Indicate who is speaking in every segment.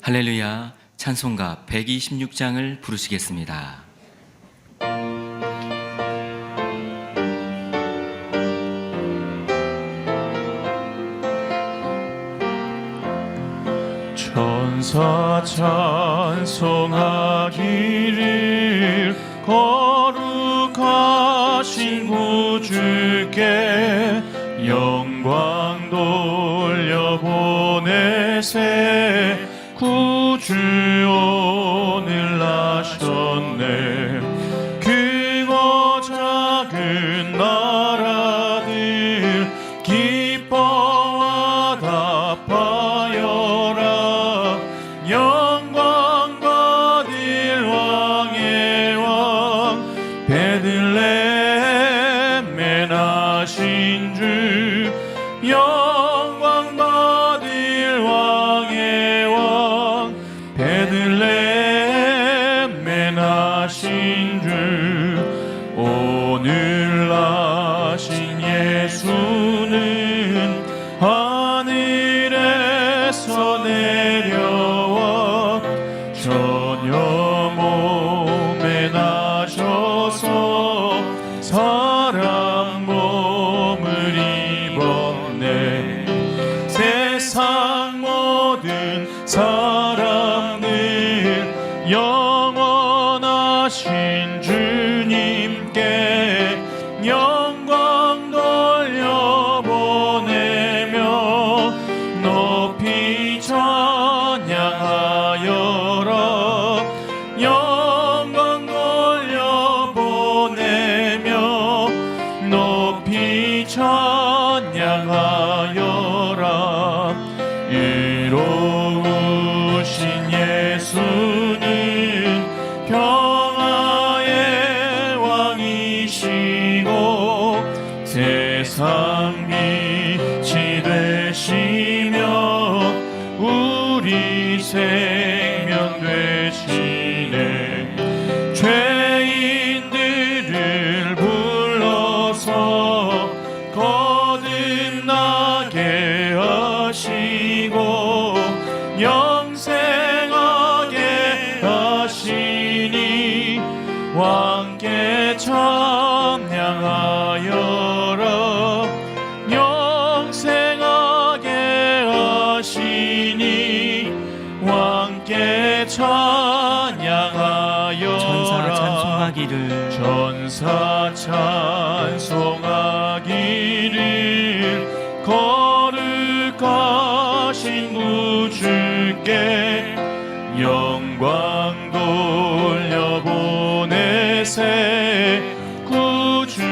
Speaker 1: 할렐루야, 찬송가 126장을 부르시겠습니다.
Speaker 2: 천사 찬송하기를 거룩하신 구주께 영광 돌려보내세. 구주 오늘 나셨네. 크고 작은 나라들 기뻐와 답하여라. 영광 받을 왕의 왕 베들레헴에 나신 주. 영광 받을 왕의 왕 베들레헴에 나신 주. 오늘 나신 예수는 하늘에서 내려와 전혀 몸에 나셔서 사람 몸을 입었네. 세상 모든 사람들 영원하신 주님께 영광 돌려보내며 높이 찬양하여라. 영광 돌려보내며 높이 찬양하여라. 의로우신 예수는 평화의 왕이시고 세상 빛이 되시며 우리 생명 되시네. 죄인들을 불러서 거듭나게 하시고 영생하게 하시니 왕께 찬양하여라. 영생하게 하시니 왕께 찬양하여라.
Speaker 1: 천사 찬송하기를
Speaker 2: 천사 찬송하기를 거룩하신 구주께 영광 돌려보내세. 구주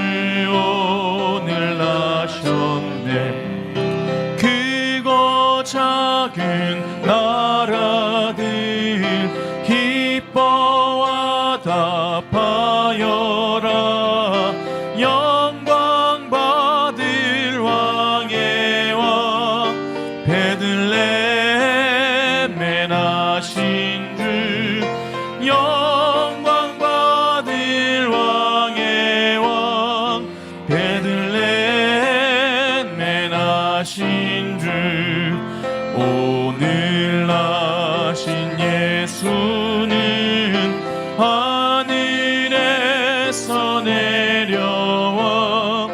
Speaker 2: 오늘 나셨네. 크고 작은 나라들 기뻐와 답하여라. 영광 받을 왕의 왕 베들레헴에 나신 주. 영광 받을 왕의 왕 베들레헴에 나신 주. 오늘 나신 예수는 하늘에서 내려와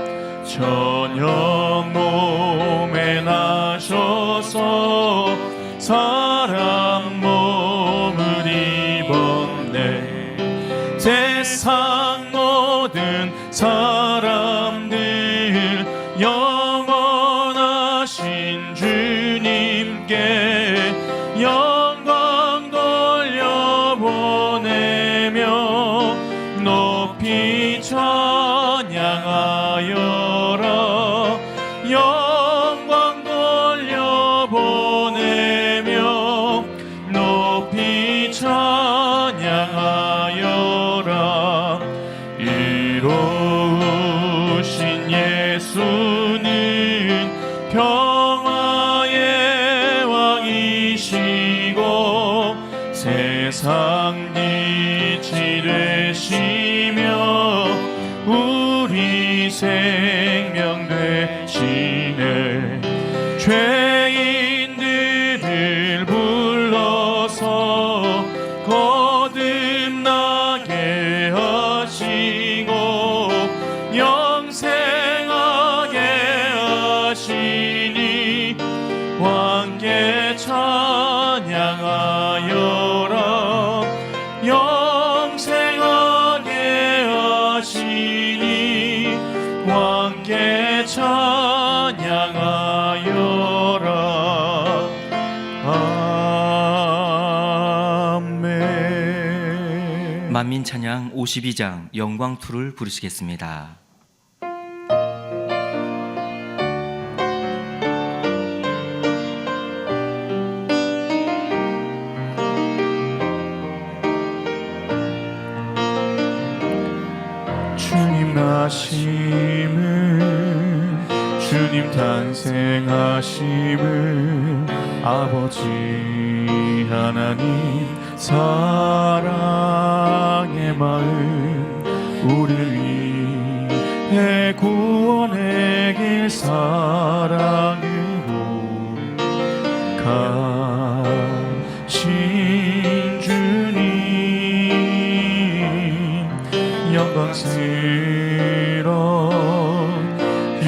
Speaker 2: 저녁 몸에 나셔서 사람 몸을 입었네. 세상 모든 사람들 영원하신 주님께 영광 돌려보내며 높이 찬양하여라. 영광 돌려보내며 높이 찬양하여라. 의로우신 예수는 평화의 왕이시고 세상 빛이 되시며 우리 생명 되시네. 죄인들을 불러서 찬양하여라. 영생하게 하시니 왕께 찬양하여라. 아멘.
Speaker 1: 만민 찬양 52장 영광투를 부르시겠습니다.
Speaker 2: 주님 나심을, 주님 탄생하심을, 아버지 하나님 사랑의 마음, 우리를 위해 구원의 길 사랑으로 가신 주님, 영광스러운 그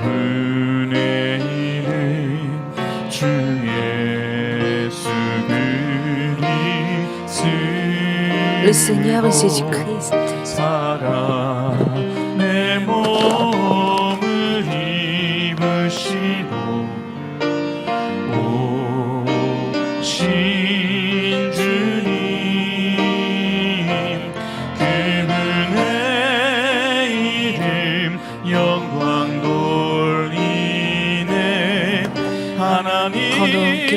Speaker 2: 은혜 이름 주 예수
Speaker 3: Le Seigneur
Speaker 2: 그리스도
Speaker 3: Jésus-Christ
Speaker 2: 사람의 몸을 입으시고 오신 주님, 그분의 이름 영광 돌리네. 하나님께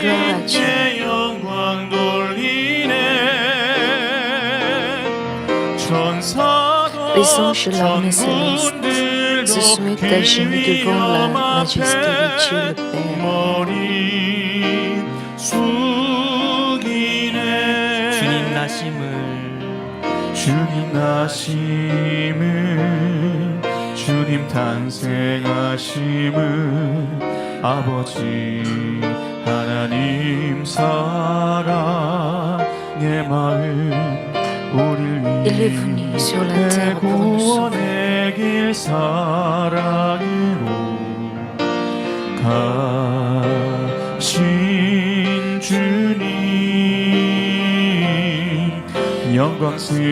Speaker 2: 영광 돌리네. 천사도
Speaker 3: Les anges de l'armée céleste se soumettent à genoux devant la majesté de Dieu le Père.
Speaker 2: 머리 숙이네.
Speaker 1: 주님 나심을
Speaker 2: 주님 나심을, 주님 탄생하심을, 아버지 하나님 사랑의 마음, 우리를
Speaker 3: Il est venu sur la
Speaker 2: 위해
Speaker 3: terre pour nous sauver.
Speaker 2: 구원의 길 사랑으로 가신 주님, 영광스러운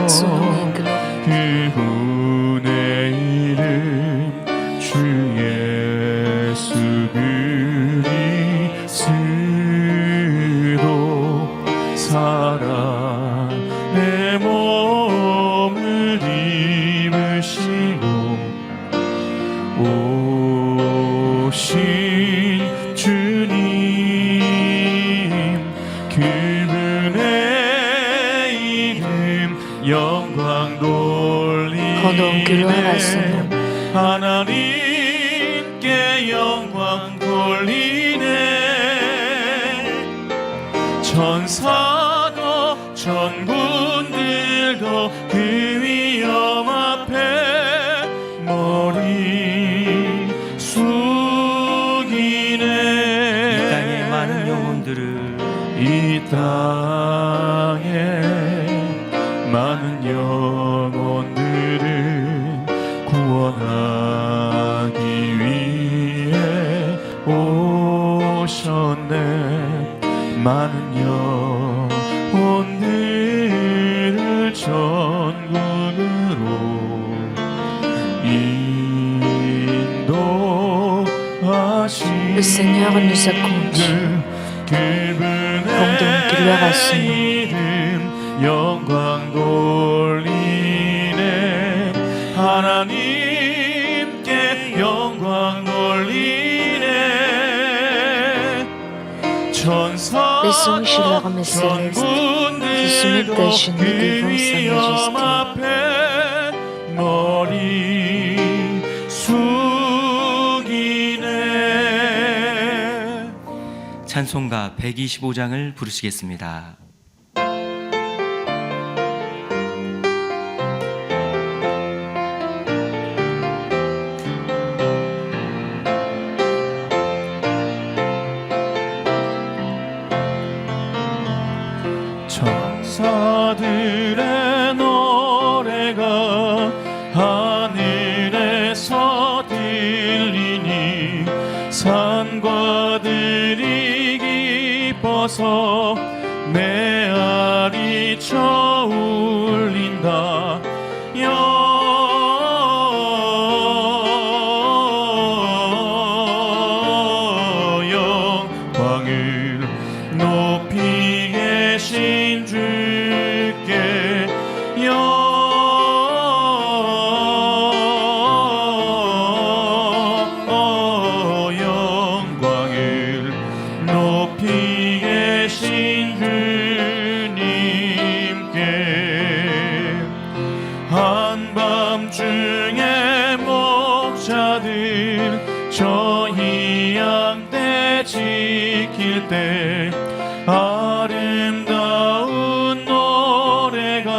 Speaker 3: Son nom est glorieux.
Speaker 2: 그분의 이름 주 예수 그리스도 사람의 몸을 입으시고 오신 주님, 그분의 이름 영광
Speaker 3: Rendons gloire à son
Speaker 2: 돌리네.
Speaker 3: nom.
Speaker 2: 하나님께 영광 돌리네. 천사도 천군들도 그 위엄 앞에 머리 숙이네.
Speaker 1: 이 땅의 많은 영혼들을
Speaker 2: 이 땅에 많은 영혼들을 구원하기 위해 오셨네. 많은 영혼들을 천국으로 인도하시는
Speaker 3: Le Seigneur nous a conduits.
Speaker 2: Rendons
Speaker 3: gloire à son nom.
Speaker 2: 영광 돌리네. 하나님께 영광 돌리네. 천사
Speaker 3: Les anges de l'armée céleste se soumettent à genoux devant sa majesté.
Speaker 2: 머리 숙이네.
Speaker 1: 찬송가 125장을 부르시겠습니다.
Speaker 2: 천사들의 노래가 하늘에서 들리니 산과 들 주셔서 메아리 쳐 울린다 영광을 높이 계신 주께 영광을 높이 계신 주님께 한밤중에 목자들 저희 양떼 지킬 때 아름다운 노래가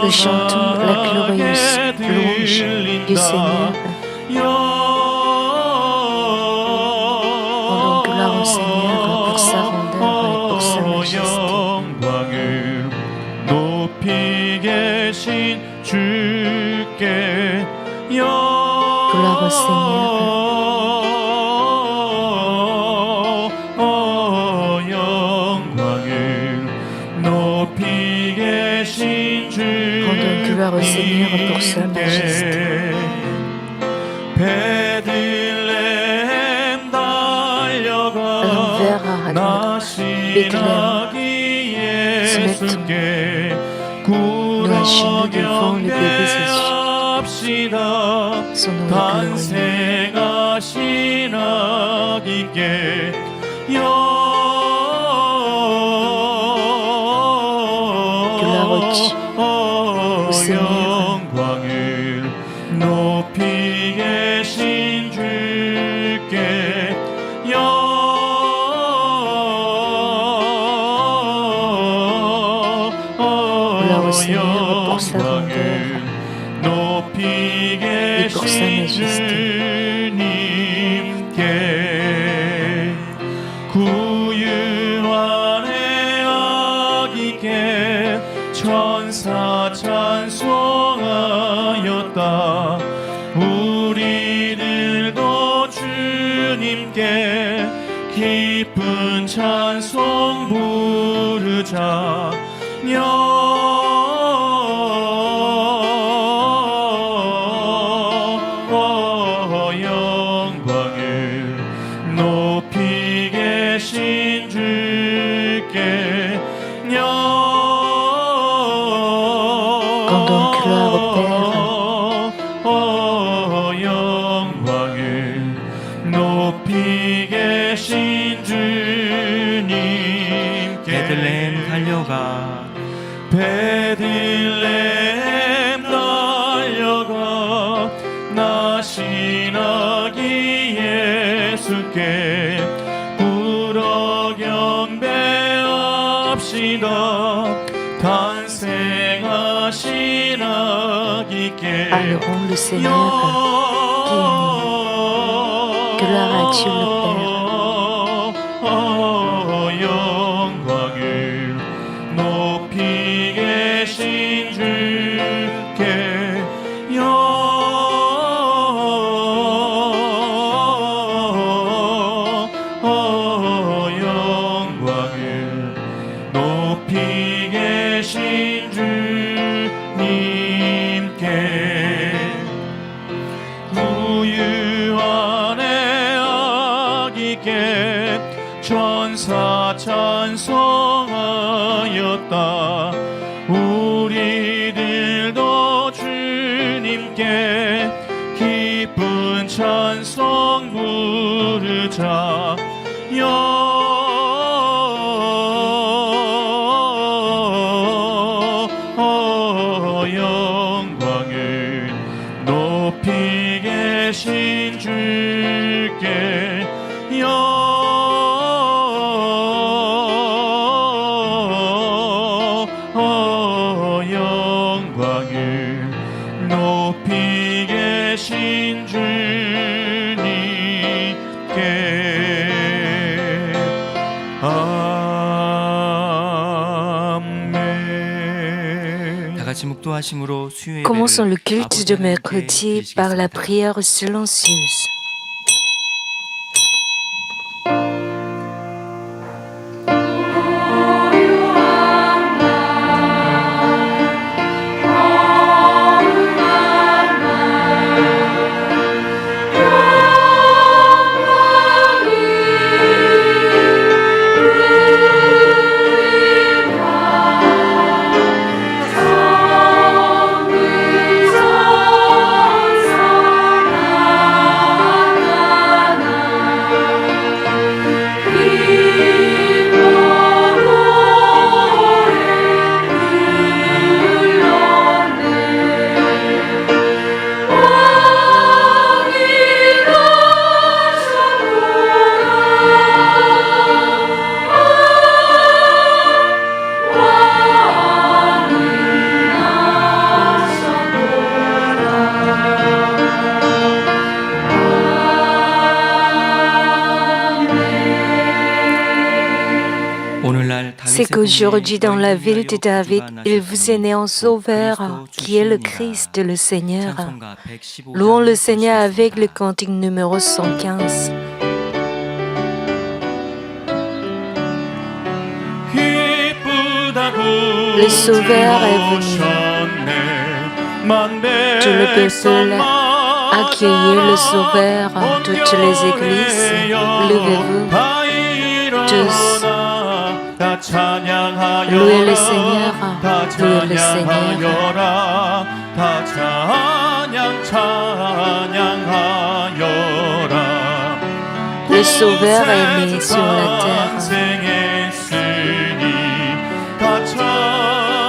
Speaker 3: Nous chantons la glorieuse louange du Seigneur. Rendons gloire au Seigneur pour sa grandeur et pour sa majesté.
Speaker 2: 영광을 높이 계신 주께
Speaker 3: Gloire au Seigneur.
Speaker 2: 영광을 높이 계신
Speaker 3: Rendons gloire au Seigneur pour sa majesté.
Speaker 2: 베들레헴 달려가
Speaker 3: Allons vers Bethléem.
Speaker 2: 나시나기 예수께
Speaker 3: Nous à genoux devant le bébé Jésus.
Speaker 2: 구러경배합시다
Speaker 3: Son nom est glorieux.
Speaker 2: 탄생하신 아기께
Speaker 3: Gloire au Seigneur.
Speaker 2: 영광을 높이 계신 주께
Speaker 3: Gloire au Seigneur pour sa grandeur
Speaker 2: 높이
Speaker 3: et pour sa
Speaker 2: 계신
Speaker 3: majesté.
Speaker 2: 주님께 구유한의 아기께 천사 찬송하였다 우리들도 주님께 기쁜 찬송 부르자 영광을 높이 계신 주께
Speaker 3: Rendons gloire au Père.
Speaker 2: 영광을 높이 계신 주님께
Speaker 1: 베들레헴 달려가
Speaker 2: 베들레헴 달려가 나신 아기 예수께 구러경배합시다 탄생하신 아기께
Speaker 3: Adorons le Seigneur qui est né. Gloire à Dieu le
Speaker 2: 영광을 높이 계신 주께 영광을 높이 계신 주님께 구유한의 아기께 천사 찬송하였다 우리들도 주님께 기쁜 찬송 부르자 영광을 높이 계신 주께 영광을 높이 계신 주님께 아멘.
Speaker 1: 다 같이 묵도하심으로 수요예배를
Speaker 3: Commençons le culte
Speaker 1: 아버지
Speaker 3: de
Speaker 1: 하나님께
Speaker 3: mercredi par la
Speaker 1: 드리시겠습니다.
Speaker 3: prière silencieuse. c'est qu'aujourd'hui, dans la ville de David, il vous est né un sauveur, qui est le Christ, le Seigneur. Louons le Seigneur avec le cantique numéro 115. Le Sauveur est venu. Tout le peuple accueillez le Sauveur, toutes les églises, levez-vous tous. Louez le Seigneur, louez le Seigneur. Le Sauveur est né sur la terre.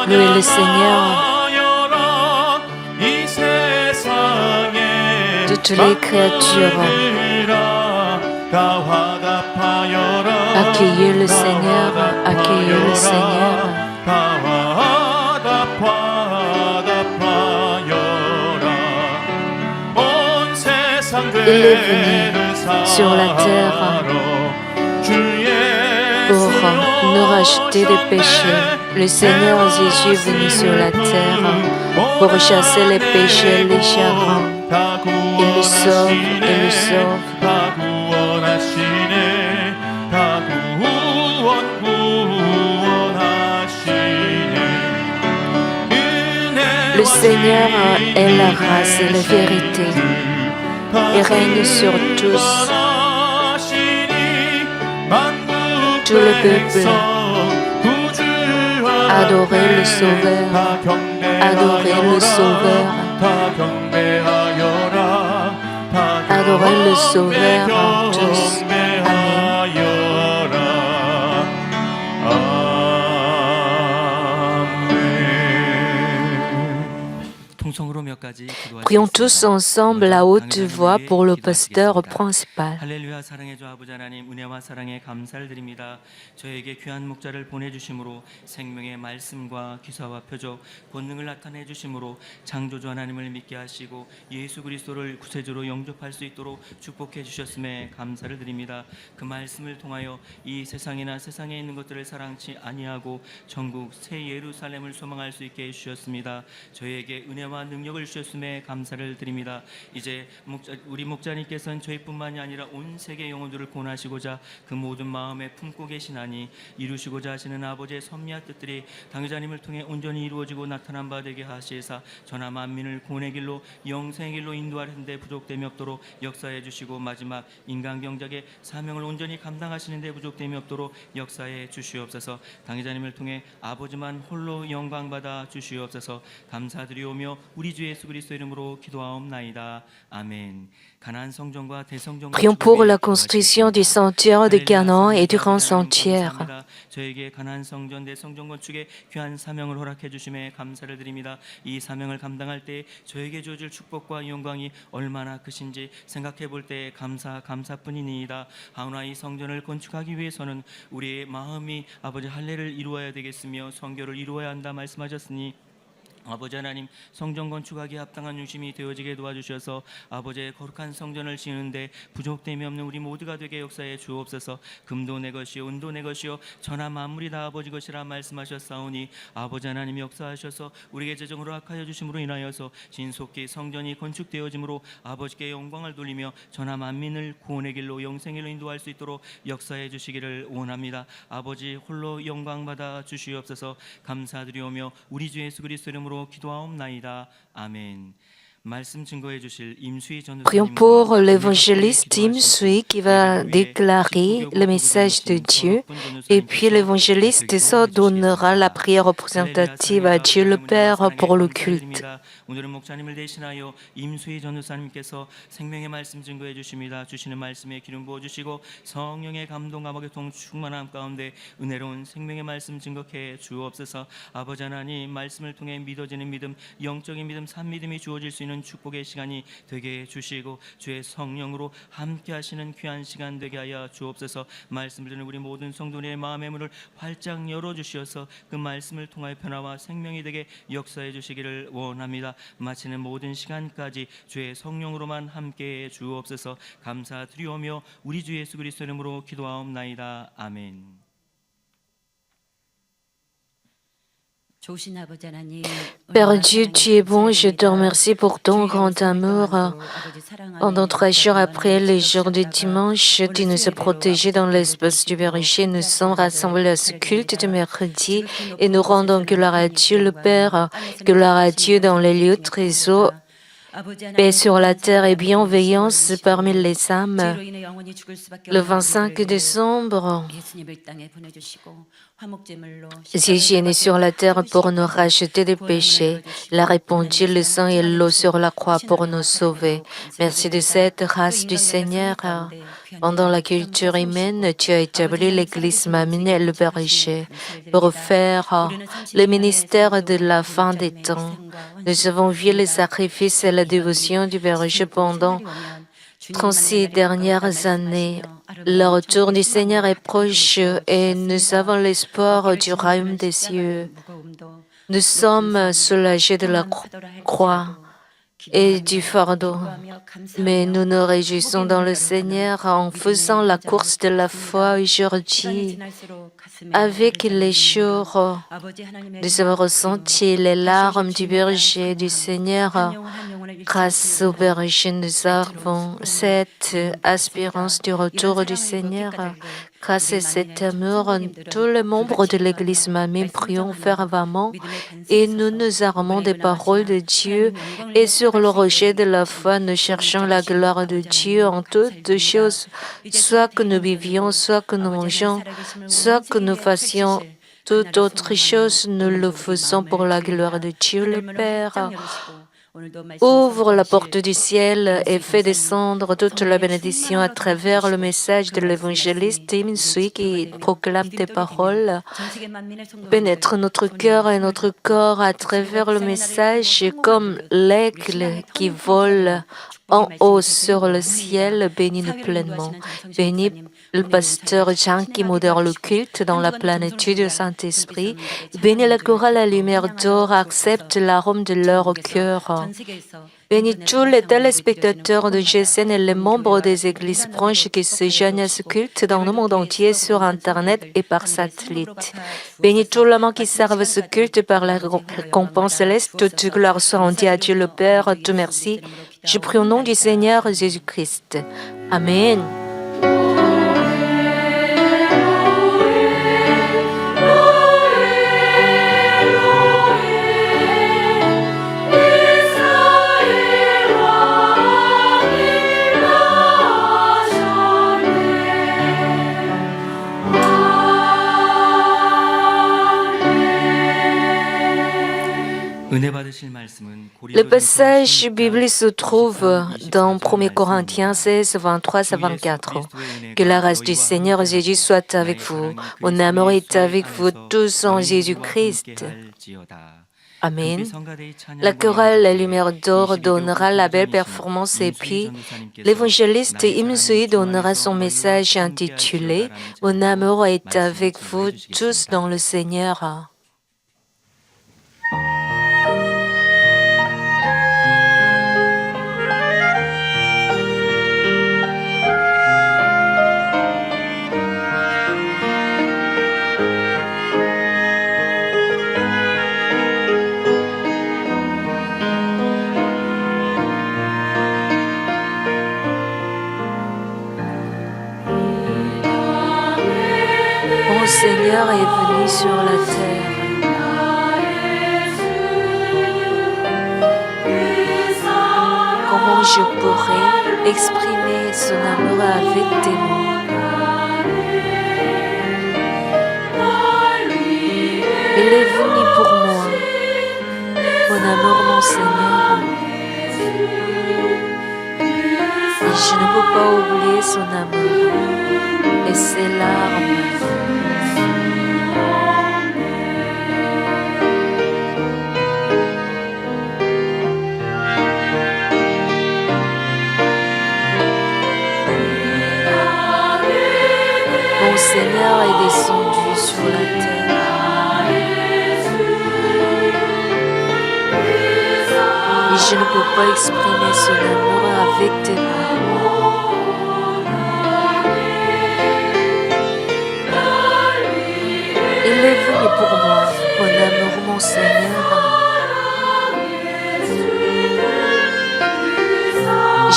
Speaker 3: Louez le Seigneur. Toutes les créatures, accueillez le Seigneur, accueillez le Seigneur. Il est venu sur la terre pour nous racheter des péchés. Le Seigneur Jésus est venu sur la terre pour chasser les péchés et les chagrins. Il nous sauve, il nous sauve. Le Seigneur est la grâce et la vérité. Il règne sur tous. Tout le peuple, adorez le Sauveur, adorez le Sauveur, adorez le Sauveur tous. Amen. Prions tous ensemble à haute voix pour le pasteur principal.
Speaker 1: 할렐루야 사랑의 주 아버지 하나님 은혜와 사랑에 감사를 드립니다. 저에게 귀한 목자를 보내주심으로 생명의 말씀과 기사와 표적 본능을 나타내 주심으로 창조주 하나님을 믿게 하시고 예수 그리스도를 구세주로 영접할 수 있도록 축복해 주셨음에 감사를 드립니다. 그 말씀을 통하여 이 세상이나 세상에 있는 것들을 사랑치 아니하고 전국 새 예루살렘을 소망할 수 있게 해주셨습니다. 저에게 은혜와 능력을 주셨음에 감사를 드립니다. 이제 우리 목자님께서는 저희뿐만이 아니라 온 세계 영혼들을 구원하시고자 그 모든 마음에 품고 계시나니 이루시고자 하시는 아버지의 섭리한 뜻들이 당회자님을 통해 온전히 이루어지고 나타난 바 되게 하시사 전하 만민을 구원의 길로 영생의 길로 인도하는 데 부족됨이 없도록 역사해 주시고 마지막 인간 경작의 사명을 온전히 감당하시는 데 부족됨이 없도록 역사해 주시옵소서. 당회자님을 통해 아버지만 홀로 영광받아 주시옵소서. 감사드리오며 우리 주 예수 그리스도 이름으로 기도하옵나이다. 아멘.
Speaker 3: Prions pour la construction du sanctuaire de Canaan et du grand sanctuaire.
Speaker 1: 저에게 가나안 성전 내 성전 건축에 귀한 사명을 허락해 주심에 감사를 드립니다. 이 사명을 감당할 때 저에게 주어질 축복과 영광이 얼마나 크신지 생각해 볼 때 감사뿐이니이다. 하오나 이 성전을 건축하기 위해서는 우리의 마음이 아버지 할례를 이루어야 되겠으며 성결을 이루어야 한다 말씀하셨으니 아버지 하나님 성전 건축하기에 합당한 중심이 되어지게 도와주셔서 아버지의 거룩한 성전을 지으는데 부족됨이 없는 우리 모두가 되게 역사해 주옵소서. 금도 내 것이요 은도 내 것이요 전하 만물이 다 아버지 것이라 말씀하셨사오니 아버지 하나님 역사하셔서 우리에게 재정으로 악하여 주심으로 인하여서 신속히 성전이 건축되어짐으로 아버지께 영광을 돌리며 전하 만민을 구원의 길로 영생의 길로 인도할 수 있도록 역사해 주시기를 원합니다. 아버지 홀로 영광받아 주시옵소서. 감사드리오며 우리 주 예수 그리스도 이름으로 기도하옵나이다. 아멘.
Speaker 3: Prions pour l'évangéliste Tim Sui qui va déclarer le message de Dieu et puis l'évangéliste donnera la prière représentative à Dieu le Père pour le culte.
Speaker 1: 오늘은 목사님을 대신하여 임수희 전도사님께서 생명의 말씀 증거해 주십니다. 주시는 말씀에 기름 부어 주시고 성령의 감동과 교통 충만함 가운데 은혜로운 생명의 말씀 증거해 주옵소서. 아버지 하나님 말씀을 통해 믿어지는 믿음, 영적인 믿음, 산 믿음이 주어질 수 있는 축복의 시간이 되게 해주시고 주의 성령으로 함께 하시는 귀한 시간 되게 하여 주옵소서. 말씀을 듣는 우리 모든 성도님의 마음의 문을 활짝 열어주시어서 그 말씀을 통하여 변화와 생명이 되게 역사해 주시기를 원합니다. 마치는 모든 시간까지 주의 성령으로만 함께해 주옵소서. 감사드리오며 우리 주 예수 그리스도 이름으로 기도하옵나이다. 아멘.
Speaker 3: Père Dieu, tu es bon, je te remercie pour ton grand amour. Pendant 3 jours après le jour du dimanche, tu nous as protégés dans l'espace du berger. Nous sommes rassemblés à ce culte de mercredi et nous rendons gloire à Dieu le Père, gloire à Dieu dans les lieux trésors, paix sur la terre et bienveillance parmi les âmes. Le 25 décembre, Jésus est né sur la terre pour nous racheter des péchés. Il a répandu le sang et l'eau sur la croix pour nous sauver. Merci de cette grâce du Seigneur. Pendant la culture humaine, tu as établi l'Église Mamine et le berger pour faire le ministère de la fin des temps. Nous avons vu les sacrifices et la dévotion du berger pendant 36 dernières années. Le retour du Seigneur est proche et nous avons l'espoir du royaume des cieux. Nous sommes soulagés de la croix et du fardeau, mais nous nous réjouissons dans le Seigneur en faisant la course de la foi aujourd'hui. Avec les jours, nous avons ressenti les larmes du berger du Seigneur. Grâce au berger, nous avons cette espérance du retour du Seigneur. Grâce à cet amour, tous les membres de l'Église Mamine prions fervemment et nous nous armons des paroles de Dieu et sur le rocher de la foi, nous cherchons la gloire de Dieu en toutes choses, soit que nous vivions, soit que nous mangions, soit que nous fassions toute autre chose, nous le faisons pour la gloire de Dieu le Père. Ouvre la porte du ciel et fais descendre toute la bénédiction à travers le message de l'évangéliste Tim Sui qui proclame tes paroles. Pénètre notre cœur et notre corps à travers le message comme l'aigle qui vole en haut sur le ciel. Bénis-nous pleinement. Bénis le pasteur Jean qui modère le culte dans la plénitude du Saint-Esprit. Bénis la chorale à lumière d'or, accepte l'arôme de leur cœur. Bénis tous les téléspectateurs de GSN et les membres des églises branches qui se joignent à ce culte dans le monde entier sur Internet et par satellite. Bénis tous les gens qui servent ce culte par la récompense céleste. Toute gloire soit rendue à Dieu le Père. Tout merci. Je prie au nom du Seigneur Jésus-Christ. Amen. Le passage biblique se trouve dans 1 Corinthiens 16, 23 à 24. Que la grâce du Seigneur Jésus soit avec vous. Mon amour est avec vous tous en Jésus-Christ. Amen. La chorale La Lumière d'Or donnera la belle performance et puis l'évangéliste Im Sui donnera son message intitulé « Mon amour est avec vous tous dans le Seigneur ». Mon Seigneur est venu sur la terre. Comment je pourrais exprimer son amour avec des mots? Il est venu pour moi, mon amour, mon Seigneur. Et je ne peux pas oublier son amour et ses larmes. Mon Seigneur est descendu sur la terre. Et je ne peux pas exprimer son amour avec des mots. Il est venu pour moi, mon amour, mon Seigneur.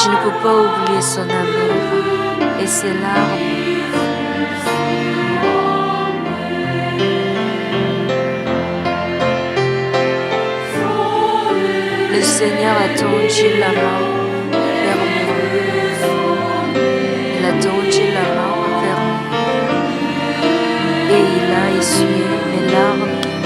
Speaker 3: je ne peux pas oublier son amour et ses larmes. Le Seigneur a tendu la main vers moi. Il a tendu la main vers moi et il a essuyé mes larmes qui courent.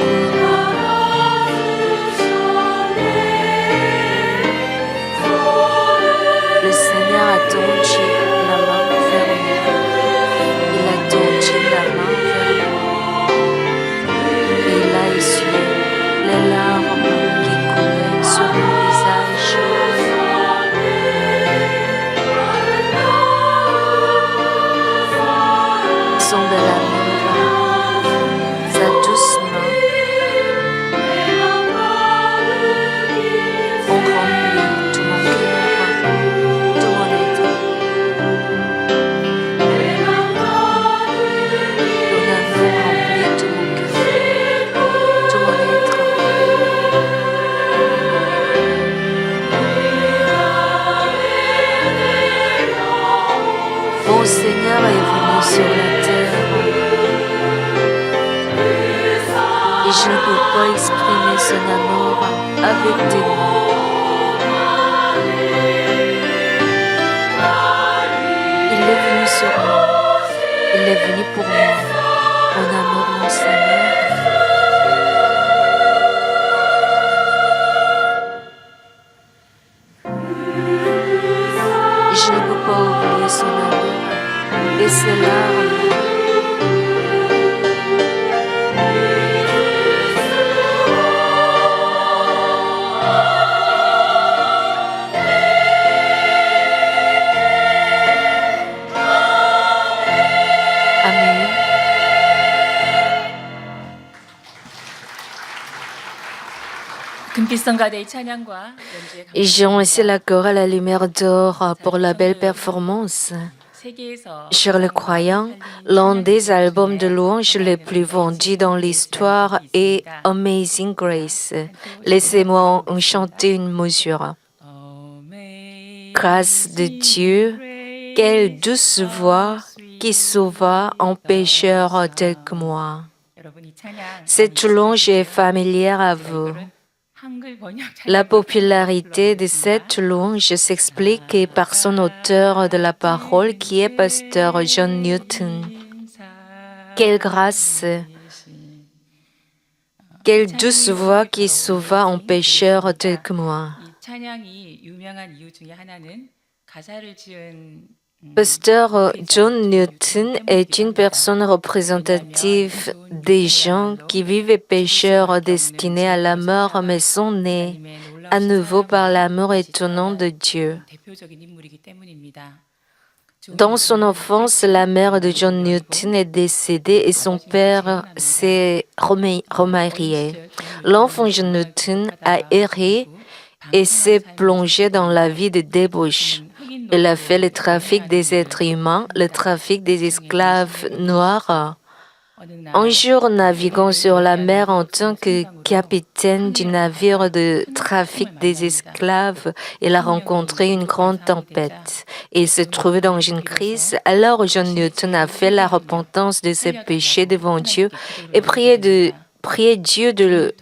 Speaker 3: Le Seigneur a tendu la main vers moi. Il a tendu la main vers moi et il a essuyé les larmes qui coulaient sur mon visage. Son bel amour, sa douce main ont rempli tout mon cœur, tout mon être. Ton amour remplit tout mon cœur, tout mon être. Mon Seigneur est venu sur la terre et je ne peux pas exprimer son amour avec des mots. Il est venu sur moi, il est venu pour moi, mon amour, mon Seigneur. Je ne peux pas oublier son amour et ses larmes. Amen. J'ai remercié la chorale à lumière d'or pour la belle performance. Chers les croyants, l'un des albums de louanges les plus vendus dans l'histoire est Amazing Grace. Laissez-moi en chanter une mesure. Grâce de Dieu, quelle douce voix qui sauva un pécheur tel que moi. Cette louange est familière à vous. La popularité de cette louange s'explique par son auteur de la parole qui est pasteur John Newton. Quelle grâce, quelle douce voix qui sauva un pécheur tel que moi. Pasteur John Newton est une personne représentative des gens qui vivent pécheurs destinés à la mort mais sont nés à nouveau par l'amour étonnant de Dieu. Dans son enfance, la mère de John Newton est décédée et son père s'est remarié. L'enfant John Newton a erré et s'est plongé dans la vie de débauche. Il a fait le trafic des êtres humains, le trafic des esclaves noirs. Un jour, naviguant sur la mer en tant que capitaine du navire de trafic des esclaves, il a rencontré une grande tempête. Il se trouvait dans une crise. Alors John Newton a fait la repentance de ses péchés devant Dieu et prié Dieu de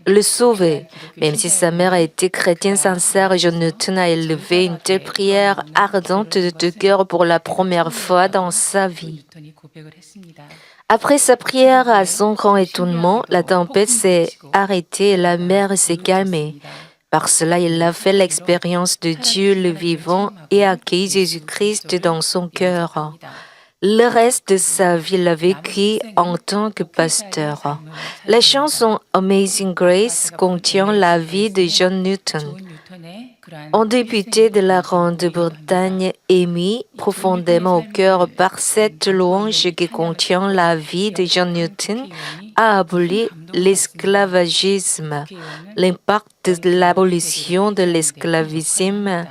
Speaker 3: le sauver. Même si sa mère a été chrétienne sincère, John Newton a élevé une telle prière ardente de cœur pour la première fois dans sa vie. Après sa prière, à son grand étonnement, la tempête s'est arrêtée et la mer s'est calmée. Par cela, il a fait l'expérience de Dieu le vivant et a accueilli Jésus-Christ dans son cœur. Le reste de sa vie l'a vécu en tant que pasteur. La chanson Amazing Grace contient la vie de John Newton. Un député de la Grande-Bretagne émis profondément au cœur par cette louange qui contient la vie de John Newton a aboli l'esclavagisme. L'impact de l'abolition de l'esclavagisme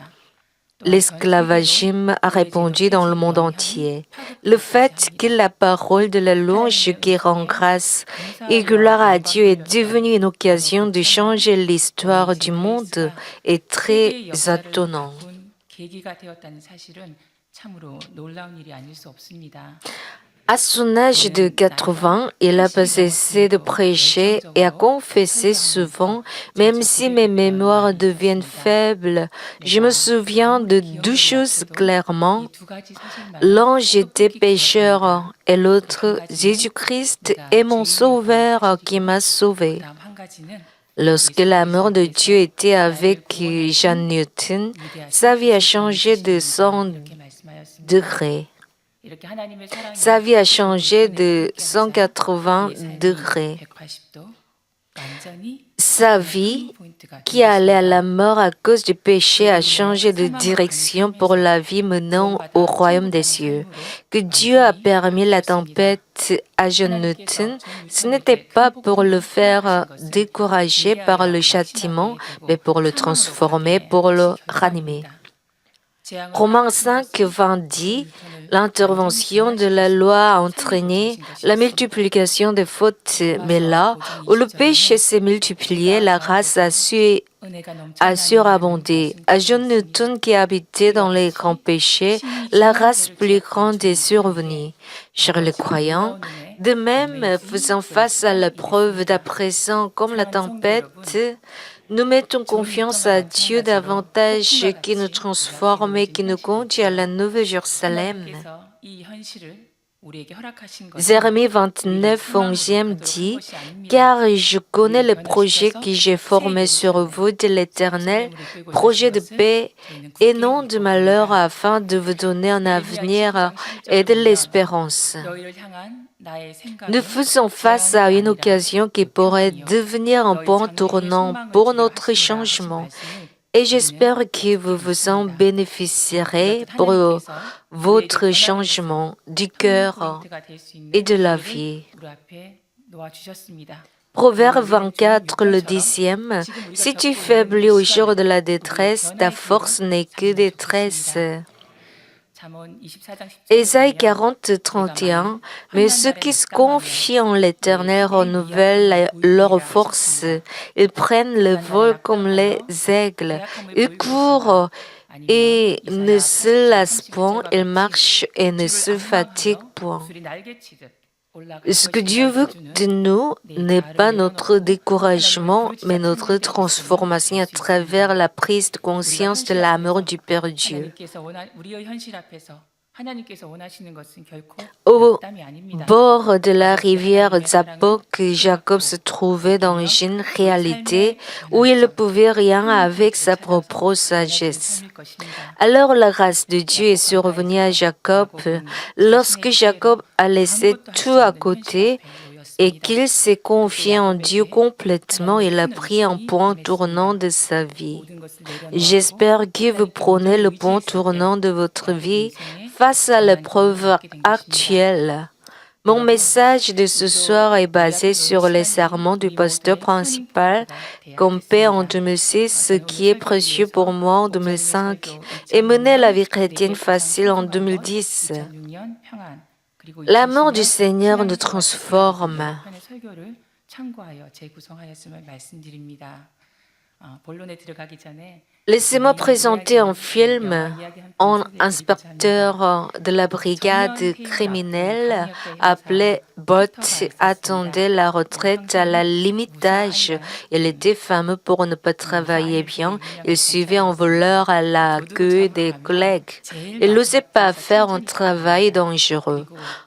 Speaker 3: a répandu dans le monde entier. Le fait que la parole de la louange qui rend grâce et gloire à Dieu est devenue une occasion de changer l'histoire du monde est très étonnant.
Speaker 4: 계기가 되었다는 사실은 참으로 놀라운 일이 아닐 수 없습니다.
Speaker 3: À son âge de 80, il a pas cessé de prêcher et a confessé souvent, même si mes mémoires deviennent faibles. Je me souviens de deux choses clairement.
Speaker 4: 이 두 가지 사실만
Speaker 3: L'un, j'étais pécheur et l'autre, Jésus-Christ est mon sauveur qui m'a sauvé.
Speaker 4: 그다음 한 가지는
Speaker 3: Lorsque l'amour de Dieu était avec John Newton, sa vie a changé de 100
Speaker 4: 이렇게 말씀하였습니다.
Speaker 3: degrés.
Speaker 4: 이렇게 하나님의 사랑이
Speaker 3: Sa vie a changé de 180 degrés.
Speaker 4: 180도 완전히
Speaker 3: Sa vie,
Speaker 4: 포인트가
Speaker 3: qui allait à la mort à cause du péché, a changé de direction pour la vie menant au royaume des cieux. Que Dieu a permis la tempête à John Newton, ce n'était pas pour le faire décourager par le châtiment, mais pour le transformer, pour le ranimer. Romains 5, 20 dit, l'intervention de la loi a entraîné la multiplication des fautes, mais là où le péché s'est multiplié, la grâce a surabondé. À John Newton qui habitait dans les grands péchés, la grâce plus grande est survenue. Chers les croyants, de même, faisant face à l'épreuve d'à présent comme la tempête, nous mettons confiance à Dieu davantage qui nous transforme et qui nous conduit à la Nouvelle Jérusalem.
Speaker 4: 이 현실을 우리에게 허락하신 것은
Speaker 3: Jérémie 29, 11e dit, « Car je connais les projets que j'ai formés sur vous de l'Éternel, projets de paix et non de malheur, afin de vous donner un avenir et de l'espérance. »
Speaker 4: 너희를 향한 나의 생각은
Speaker 3: Nous faisons face à une occasion qui pourrait devenir un point tournant pour notre changement. Et j'espère que vous vous en bénéficierez pour votre changement du cœur et de la vie.
Speaker 4: 우리 앞에 놓아주셨습니다.
Speaker 3: Proverbe 24, le 10e. Si tu faiblis au jour de la détresse, ta force n'est que détresse.
Speaker 4: 잠언 24장 10절
Speaker 3: Ésaïe 40, 31. Mais ceux qui se confient en l'Éternel renouvellent leur force. Ils prennent le vol comme les aigles. Ils courent et ne se lassent point. Ils marchent et ne se fatiguent point. Ce que Dieu veut de nous n'est pas notre découragement, mais notre transformation à travers la prise de conscience de l'amour du Père Dieu.
Speaker 4: 우리의 현실 앞에서 하나님께서 원하시는 것은 결코
Speaker 3: Au
Speaker 4: 낙담이 아닙니다.
Speaker 3: bord de la rivière Zappok, Jacob se trouvait dans une réalité où il ne pouvait rien avec sa propre sagesse. Alors la grâce de Dieu est survenue à Jacob lorsque Jacob a laissé tout à côté et qu'il s'est confié en Dieu complètement. Il a pris un point tournant de sa vie. J'espère que vous prenez le point tournant de votre vie face à l'épreuve actuelle. Mon message de ce soir est basé sur les sermons du pasteur principal, Compé en 2006, ce qui est précieux pour moi en 2005, et mener la vie chrétienne facile en 2010. L'amour du Seigneur nous transforme.
Speaker 4: 설교를 참고하여 재구성하였음을 말씀드립니다. 본론에 들어가기 전에
Speaker 3: Laissez-moi présenter un film. Un inspecteur de la brigade criminelle appelé Bott attendait la retraite à la limite d'âge. Il était fameux pour ne pas travailler bien. Il suivait un voleur à la queue des collègues. Il n'osait pas faire un travail dangereux.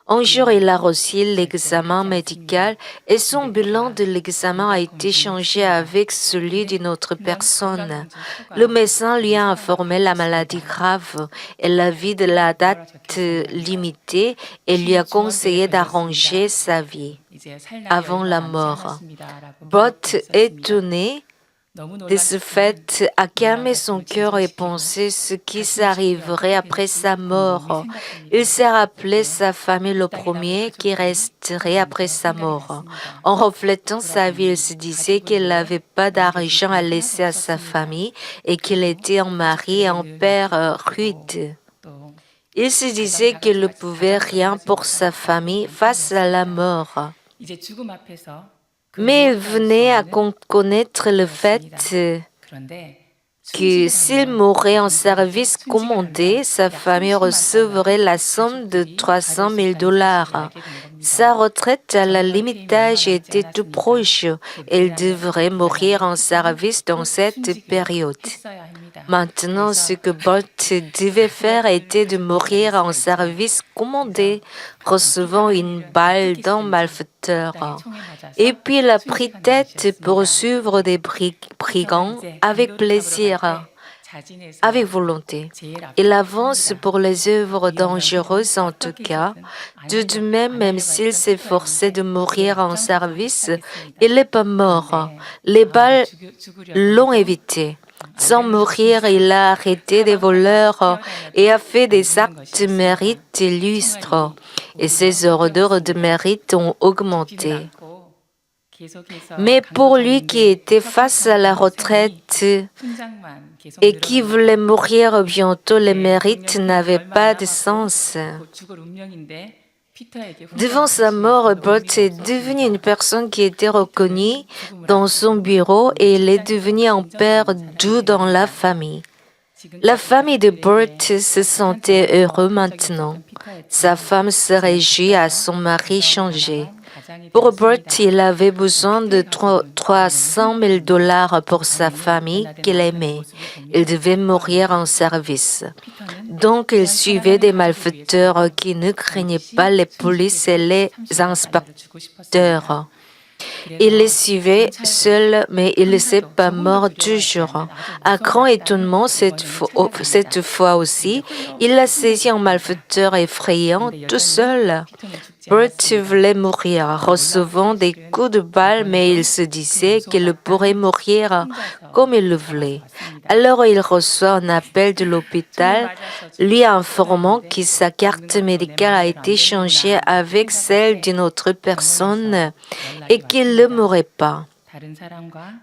Speaker 3: Un jour, il a reçu l'examen médical et son bilan de l'examen a été changé avec celui d'une autre personne. Le médecin lui a informé la maladie grave et la vie de la date limitée et lui a conseillé d'arranger sa vie avant la mort. Bott, étonné de ce fait, a calmé son cœur et pensé ce qui s'arriverait après sa mort. Il s'est rappelé sa famille le premier qui resterait après sa mort. En reflétant sa vie, il se disait qu'il n'avait pas d'argent à laisser à sa famille et qu'il était un mari et un père rude. Il se disait qu'il ne pouvait rien pour sa famille face à la mort.
Speaker 4: 이제 죽음 앞에서
Speaker 3: Mais il venait à connaître le fait que s'il mourait en service commandé, sa famille recevrait la somme de 300 000 $. Sa retraite à la limite d'âge était tout proche. Elle devrait mourir en service dans cette période. Maintenant, ce que Bert devait faire était de mourir en service commandé, recevant une balle d'un malfaiteur. Et puis il a pris tête pour suivre des brigands avec plaisir, avec volonté. Il avance pour les œuvres dangereuses en tout cas. De même s'il s'efforçait de mourir en service, il n'est pas mort. Les balles l'ont évité. Sans mourir, il a arrêté des voleurs et a fait des actes de mérite illustres. Et ses ordres de mérite ont augmenté. Mais pour lui qui était face à la retraite et qui voulait mourir bientôt, les mérites n'avaient pas de sens. Devant sa mort, Bert est devenu une personne qui était reconnue dans son bureau et il est devenu un père doux dans la famille. La famille de Bert se sentait heureux maintenant. Sa femme se réjouit à son mari changé. Pour Bert, il avait besoin de 300 000 $ pour sa famille qu'il aimait. Il devait mourir en service. Donc, il suivait des malfaiteurs qui ne craignaient pas les polices et les inspecteurs. Il les suivait seul, mais il ne s'est pas mort toujours. À grand étonnement, cette fois aussi, il a saisi un malfaiteur effrayant tout seul. Bert voulait mourir, recevant des coups de balle, mais il se disait qu'il pourrait mourir comme il le voulait. Alors il reçoit un appel de l'hôpital, lui informant que sa carte médicale a été changée avec celle d'une autre personne et qu'il ne mourrait pas.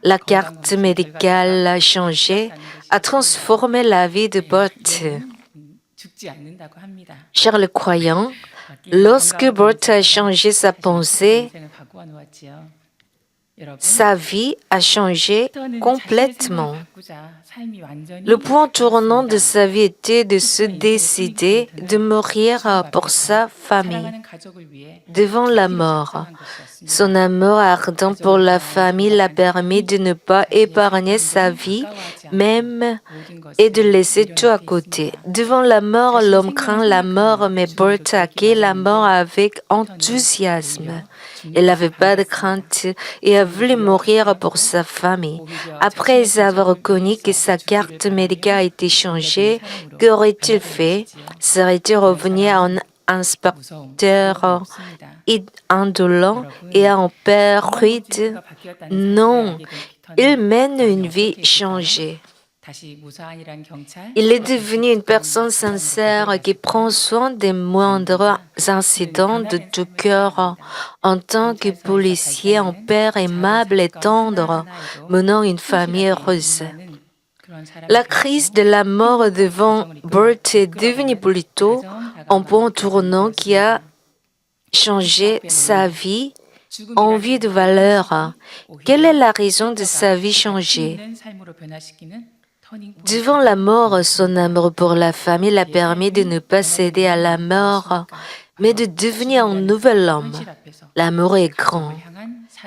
Speaker 3: La carte médicale changée a transformé la vie de Bert. Chers les croyants, lorsque Bert a changé sa pensée, sa vie a changé complètement. Le point tournant de sa vie était de se décider de mourir pour sa famille devant la mort. Son amour ardent pour la famille l'a permis de ne pas épargner sa vie même et de laisser tout à côté. Devant la mort, l'homme craint la mort, mais Bert a accueilli la mort avec enthousiasme. Il n'avait pas de crainte et a voulu mourir pour sa famille. Après avoir reconnu que sa carte médicale a été changée, qu'aurait-il fait? Serait-il revenu à un inspecteur indolent et à un père rude? Non, il mène une vie changée. Il est devenu une personne sincère qui prend soin des moindres incidents de tout cœur. En tant que policier, un père aimable et tendre, menant une famille heureuse. La crise de la mort devant Bert est devenue plutôt un point tournant qui a changé sa vie en vie de valeur. Quelle est la raison de sa vie changée? Devant la mort, son amour pour la famille l'a permis de ne pas céder à la mort, mais de devenir un nouvel homme. L'amour est grand.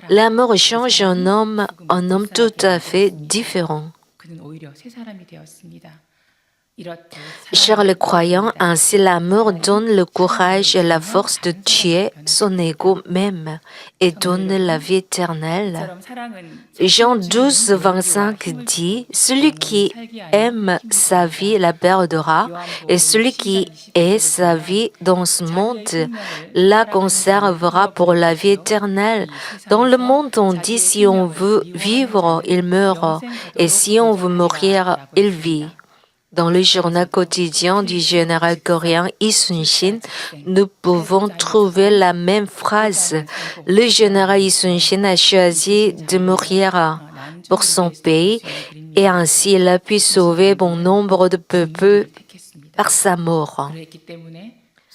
Speaker 3: L'amour change un homme tout à fait différent. Chers les croyants, ainsi l'amour donne le courage et la force de tuer son ego même et donne la vie éternelle. Jean 12, 25 dit, « Celui qui aime sa vie la perdra, et celui qui hait sa vie dans ce monde la conservera pour la vie éternelle. » Dans le monde, on dit, si on veut vivre, il meurt, et si on veut mourir, il vit. Dans le journal quotidien du général coréen Lee Sun-shin, nous pouvons trouver la même phrase. Le général Lee Sun-shin a choisi de mourir pour son pays et ainsi il a pu sauver bon nombre de peuples par sa mort.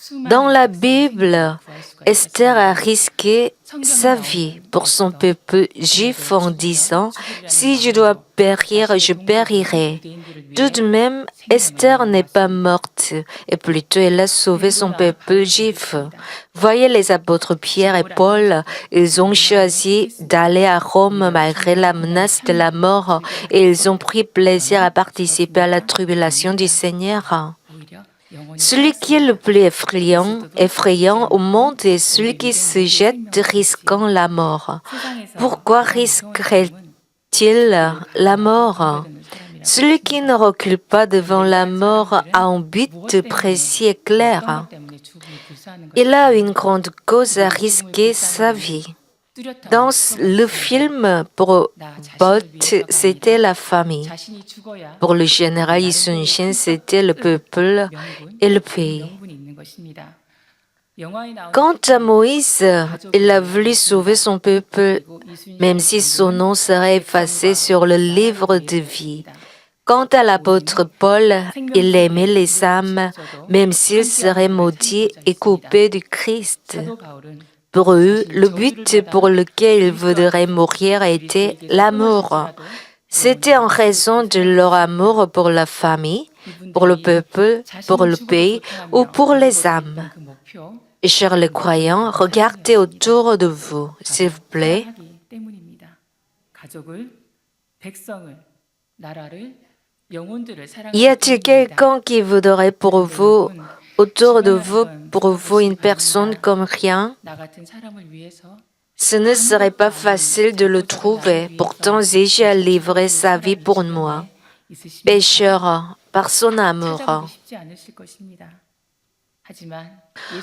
Speaker 3: Dans la Bible, Esther a risqué sa vie pour son peuple juif en disant « Si je dois périr, je périrai ». Tout de même, Esther n'est pas morte, et plutôt elle a sauvé son peuple juif. Voyez les apôtres Pierre et Paul, ils ont choisi d'aller à Rome malgré la menace de la mort, et ils ont pris plaisir à participer à la tribulation du Seigneur. Celui qui est le plus effrayant au monde est celui qui se jette risquant la mort. Pourquoi risquerait-il la mort? Celui qui ne recule pas devant la mort a un but précis et clair. Il a une grande cause à risquer sa vie. Dans le film, pour Bolt, c'était la famille. Pour le général Yi Sun-shin, c'était le peuple et le pays. Quant à Moïse, il a voulu sauver son peuple, même si son nom serait effacé sur le livre de vie. Quant à l'apôtre Paul, il aimait les âmes, même s'ils seraient maudits et coupés du Christ. Pour eux, le but pour lequel ils voudraient mourir était l'amour. C'était en raison de leur amour pour la famille, pour le peuple, pour le pays ou pour les âmes. Chers les croyants, regardez autour de vous, s'il vous plaît. Y a-t-il quelqu'un qui voudrait pour vous, autour de vous, pour vous, une personne comme rien? Ce ne serait pas facile de le trouver. Pourtant, Jésus a livré sa vie pour moi, pécheur, par son amour.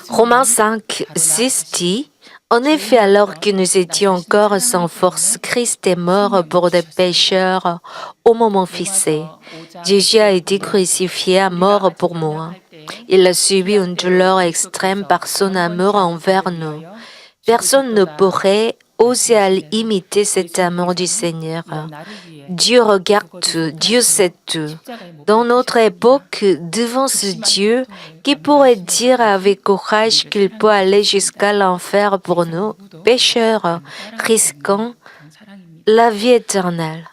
Speaker 3: Romains 5, 6 dit, « En effet, alors que nous étions encore sans force, Christ est mort pour des pécheurs au moment fixé. Jésus a été crucifié à mort pour moi. Il a subi une douleur extrême par son amour envers nous. Personne ne pourrait oser imiter cet amour du Seigneur. Dieu regarde tout, Dieu sait tout. Dans notre époque, devant ce Dieu, qui pourrait dire avec courage qu'il peut aller jusqu'à l'enfer pour nous, pécheurs, risquant la vie éternelle.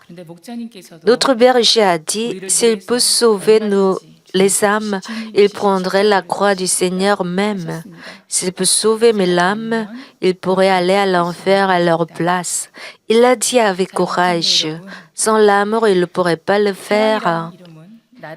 Speaker 3: Notre berger a dit, s'il peut sauver nous, les âmes, il prendrait la croix du Seigneur même. S'il peut sauver mes âmes, il pourrait aller à l'enfer à leur place. Il a dit avec courage, sans l'amour, il ne pourrait pas le faire.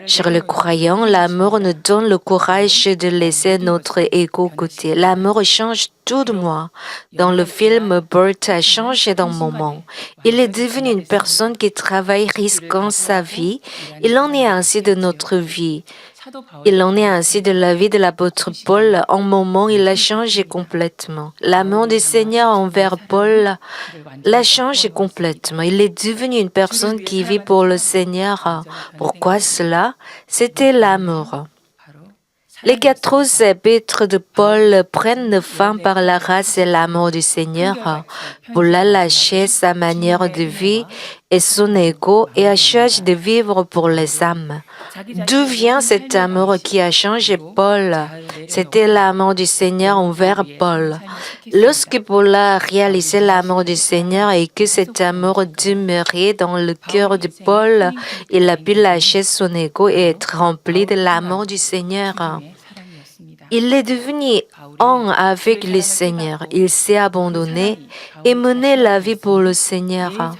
Speaker 3: Chers les croyants, l'amour nous donne le courage de laisser notre ego côté. L'amour change tout de moi. Dans le film, Bert a changé d'un moment. Il est devenu une personne qui travaille risquant sa vie. Il en est ainsi de notre vie. Il en est ainsi de la vie de l'apôtre Paul. En moment, il a changé complètement. L'amour du Seigneur envers Paul l'a changé complètement. Il est devenu une personne qui vit pour le Seigneur. Pourquoi cela? C'était l'amour. Les 14 épîtres de Paul prennent fin par la grâce et l'amour du Seigneur. Paul a lâché sa manière de vie et son ego et a choisi de vivre pour les âmes. D'où vient cet amour qui a changé Paul? C'était l'amour du Seigneur envers Paul. Lorsque Paul a réalisé l'amour du Seigneur et que cet amour demeurait dans le cœur de Paul, il a pu lâcher son ego et être rempli de l'amour du Seigneur. Il est devenu un avec le Seigneur. Il s'est abandonné et mené la vie pour le Seigneur.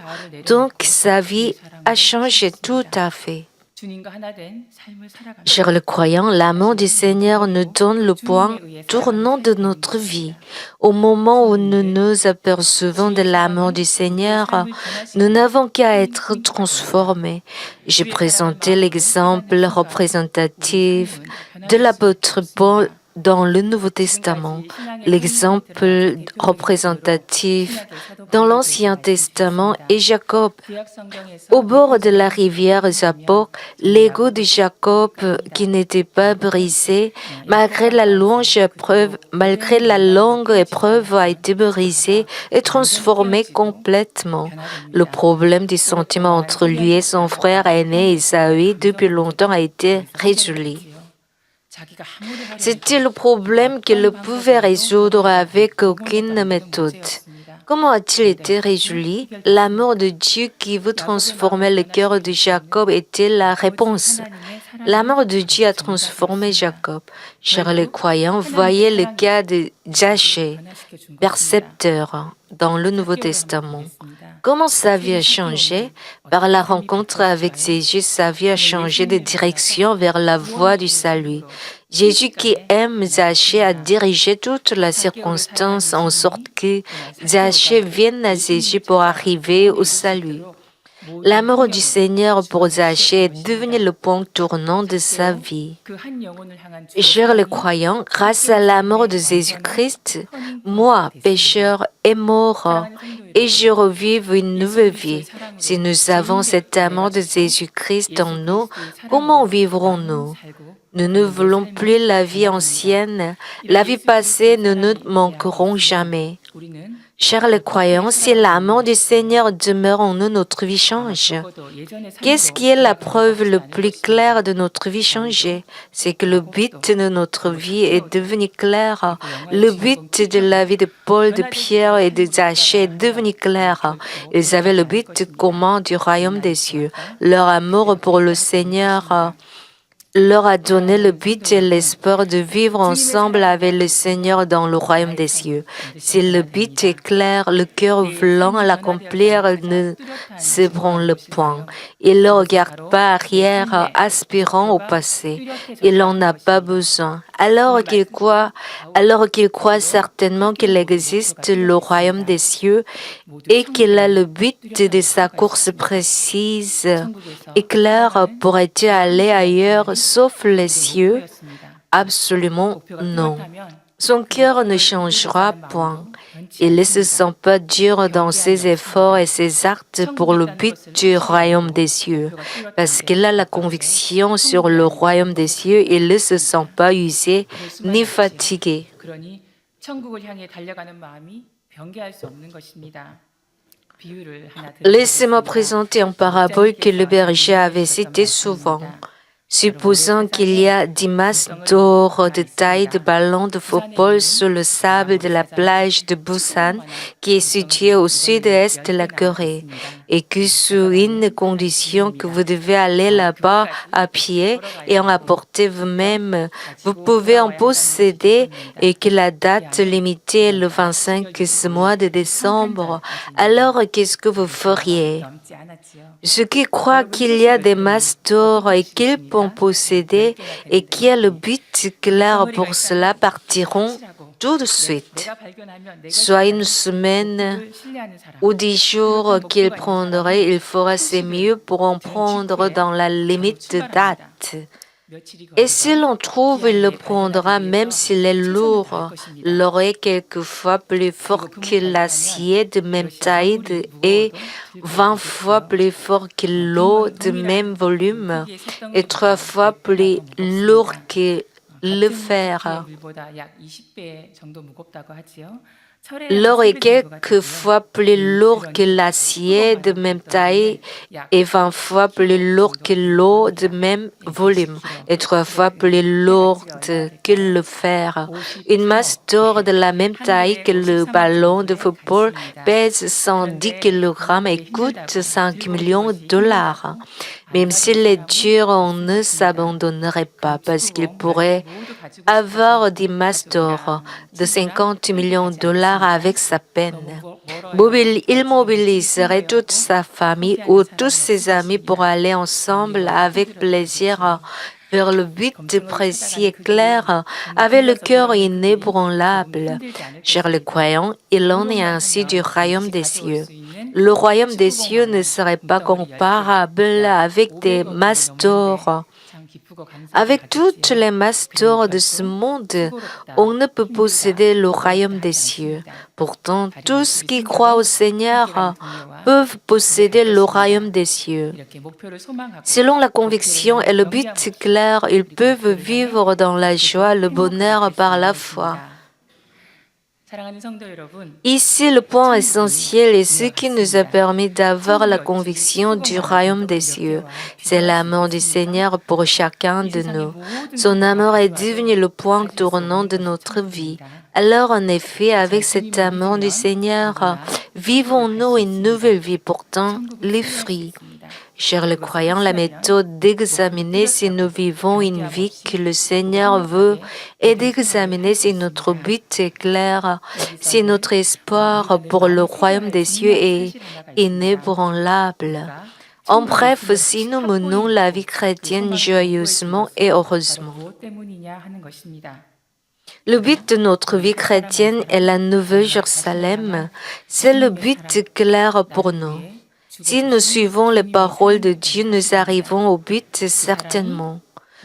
Speaker 3: Donc, sa vie a changé tout à fait. Chers le croyant, l'amour du Seigneur nous donne le point tournant de notre vie. Au moment où nous nous apercevons de l'amour du Seigneur, nous n'avons qu'à être transformés. J'ai présenté l'exemple représentatif de l'apôtre Paul dans le Nouveau Testament, l'exemple représentatif dans l'Ancien Testament est Jacob. Au bord de la rivière Jabbok, l'ego de Jacob qui n'était pas brisé, malgré la longue épreuve a été brisé et transformé complètement. Le problème du sentiment entre lui et son frère aîné Ésaü depuis longtemps a été résolu. C'était le problème qu'il ne pouvait résoudre avec aucune méthode. Comment a-t-il été résolu? L'amour de Dieu qui veut transformer le cœur de Jacob était la réponse. L'amour de Dieu a transformé Jacob. Chers les croyants, voyez le cas de Zaché, percepteur, dans le Nouveau Testament. Comment sa vie a changé? Par la rencontre avec Jésus, sa vie a changé de direction vers la voie du salut. Jésus qui aime Zaché a dirigé toute la circonstance en sorte que Zaché vienne à Jésus pour arriver au salut. L'amour du Seigneur pour Zaché est devenu le point tournant de sa vie. Chers les croyants, grâce à l'amour de Jésus-Christ, moi, pécheur, est mort et je revive une nouvelle vie. Si nous avons cet amour de Jésus-Christ en nous, comment vivrons-nous? Nous ne voulons plus la vie ancienne, la vie passée, nous ne manquerons jamais. Chers les croyants, si l'amour du Seigneur demeure en nous, notre vie change. Qu'est-ce qui est la preuve le plus claire de notre vie changée? C'est que le but de notre vie est devenu clair. Le but de la vie de Paul, de Pierre et de Zaché est devenu clair. Ils avaient le but commun du royaume des cieux. Leur amour pour le Seigneur leur a donné le but et l'espoir de vivre ensemble avec le Seigneur dans le royaume des cieux. Si le but est clair, le cœur voulant l'accomplir ne s'ébranle point. Il ne regarde pas arrière, aspirant au passé. Il n'en a pas besoin. Alors qu'il croit certainement qu'il existe le royaume des cieux et qu'il a le but de sa course précise et claire, pourrait-il aller ailleurs sauf les cieux? Absolument non. Son cœur ne changera point. Il ne se sent pas dur dans ses efforts et ses actes pour le but du royaume des cieux. Parce qu'il a la conviction sur le royaume des cieux, il ne se sent pas usé ni fatigué. Laissez-moi présenter une parabole que le berger avait citée souvent. Supposons qu'il y a 10 masses d'or de taille de ballon de football sur le sable de la plage de Busan, qui est située au sud-est de la Corée, et que sous une condition que vous devez aller là-bas à pied et en apporter vous-même, vous pouvez en posséder et que la date limitée est le 25 ce mois de décembre, alors qu'est-ce que vous feriez? Ceux qui croient qu'il y a des masses d'or et qu'ils peuvent posséder et qui a le but clair pour cela partiront tout de suite. Soit une semaine ou 10 jours qu'il prendrait, il fera ses mieux pour en prendre dans la limite de date. Et si l'on trouve, il le prendra même s'il est lourd. L'or est quelquefois plus fort que l'acier de même taille et 20 fois plus fort que l'eau de même volume et 3 fois plus lourd que le fer. L'or est quelquefois plus lourd que l'acier de même taille et 20 fois plus lourd que l'eau de même volume et 3 fois plus lourde que le fer. Une masse d'or de la même taille que le ballon de football pèse 110 kg et coûte 5 millions de dollars. Même s'il est dur, on ne s'abandonnerait pas parce qu'il pourrait avoir des masses d'or de 50 millions de dollars avec sa peine. Il mobiliserait toute sa famille ou tous ses amis pour aller ensemble avec plaisir vers le but précis et clair, avec le cœur inébranlable. Chers les croyants, il en est ainsi du royaume des cieux. Le royaume des cieux ne serait pas comparable avec des masses d'or. Avec toutes les masses d'or de ce monde, on ne peut posséder le royaume des cieux. Pourtant, tous qui croient au Seigneur peuvent posséder le royaume des cieux. Selon la conviction et le but clair, ils peuvent vivre dans la joie, le bonheur par la foi.
Speaker 4: 사랑하는 성도 여러분,
Speaker 3: Ici, le point essentiel est ce qui nous a permis d'avoir la conviction du royaume des cieux. C'est l'amour du Seigneur pour chacun de nous. Son amour est devenu le point tournant de notre vie. Alors, en effet, avec cet amour du Seigneur, vivons-nous une nouvelle vie portant les fruits. Chers les croyants, la méthode d'examiner si nous vivons une vie que le Seigneur veut est d'examiner si notre but est clair, si notre espoir pour le royaume des cieux est inébranlable. En bref, si nous menons la vie chrétienne joyeusement et heureusement.
Speaker 4: 무엇 때문이냐 하는 것입니다.
Speaker 3: Le but de notre vie chrétienne est la Nouvelle Jérusalem. C'est le but clair pour nous. Si nous suivons les paroles de Dieu, nous arrivons au but certainement.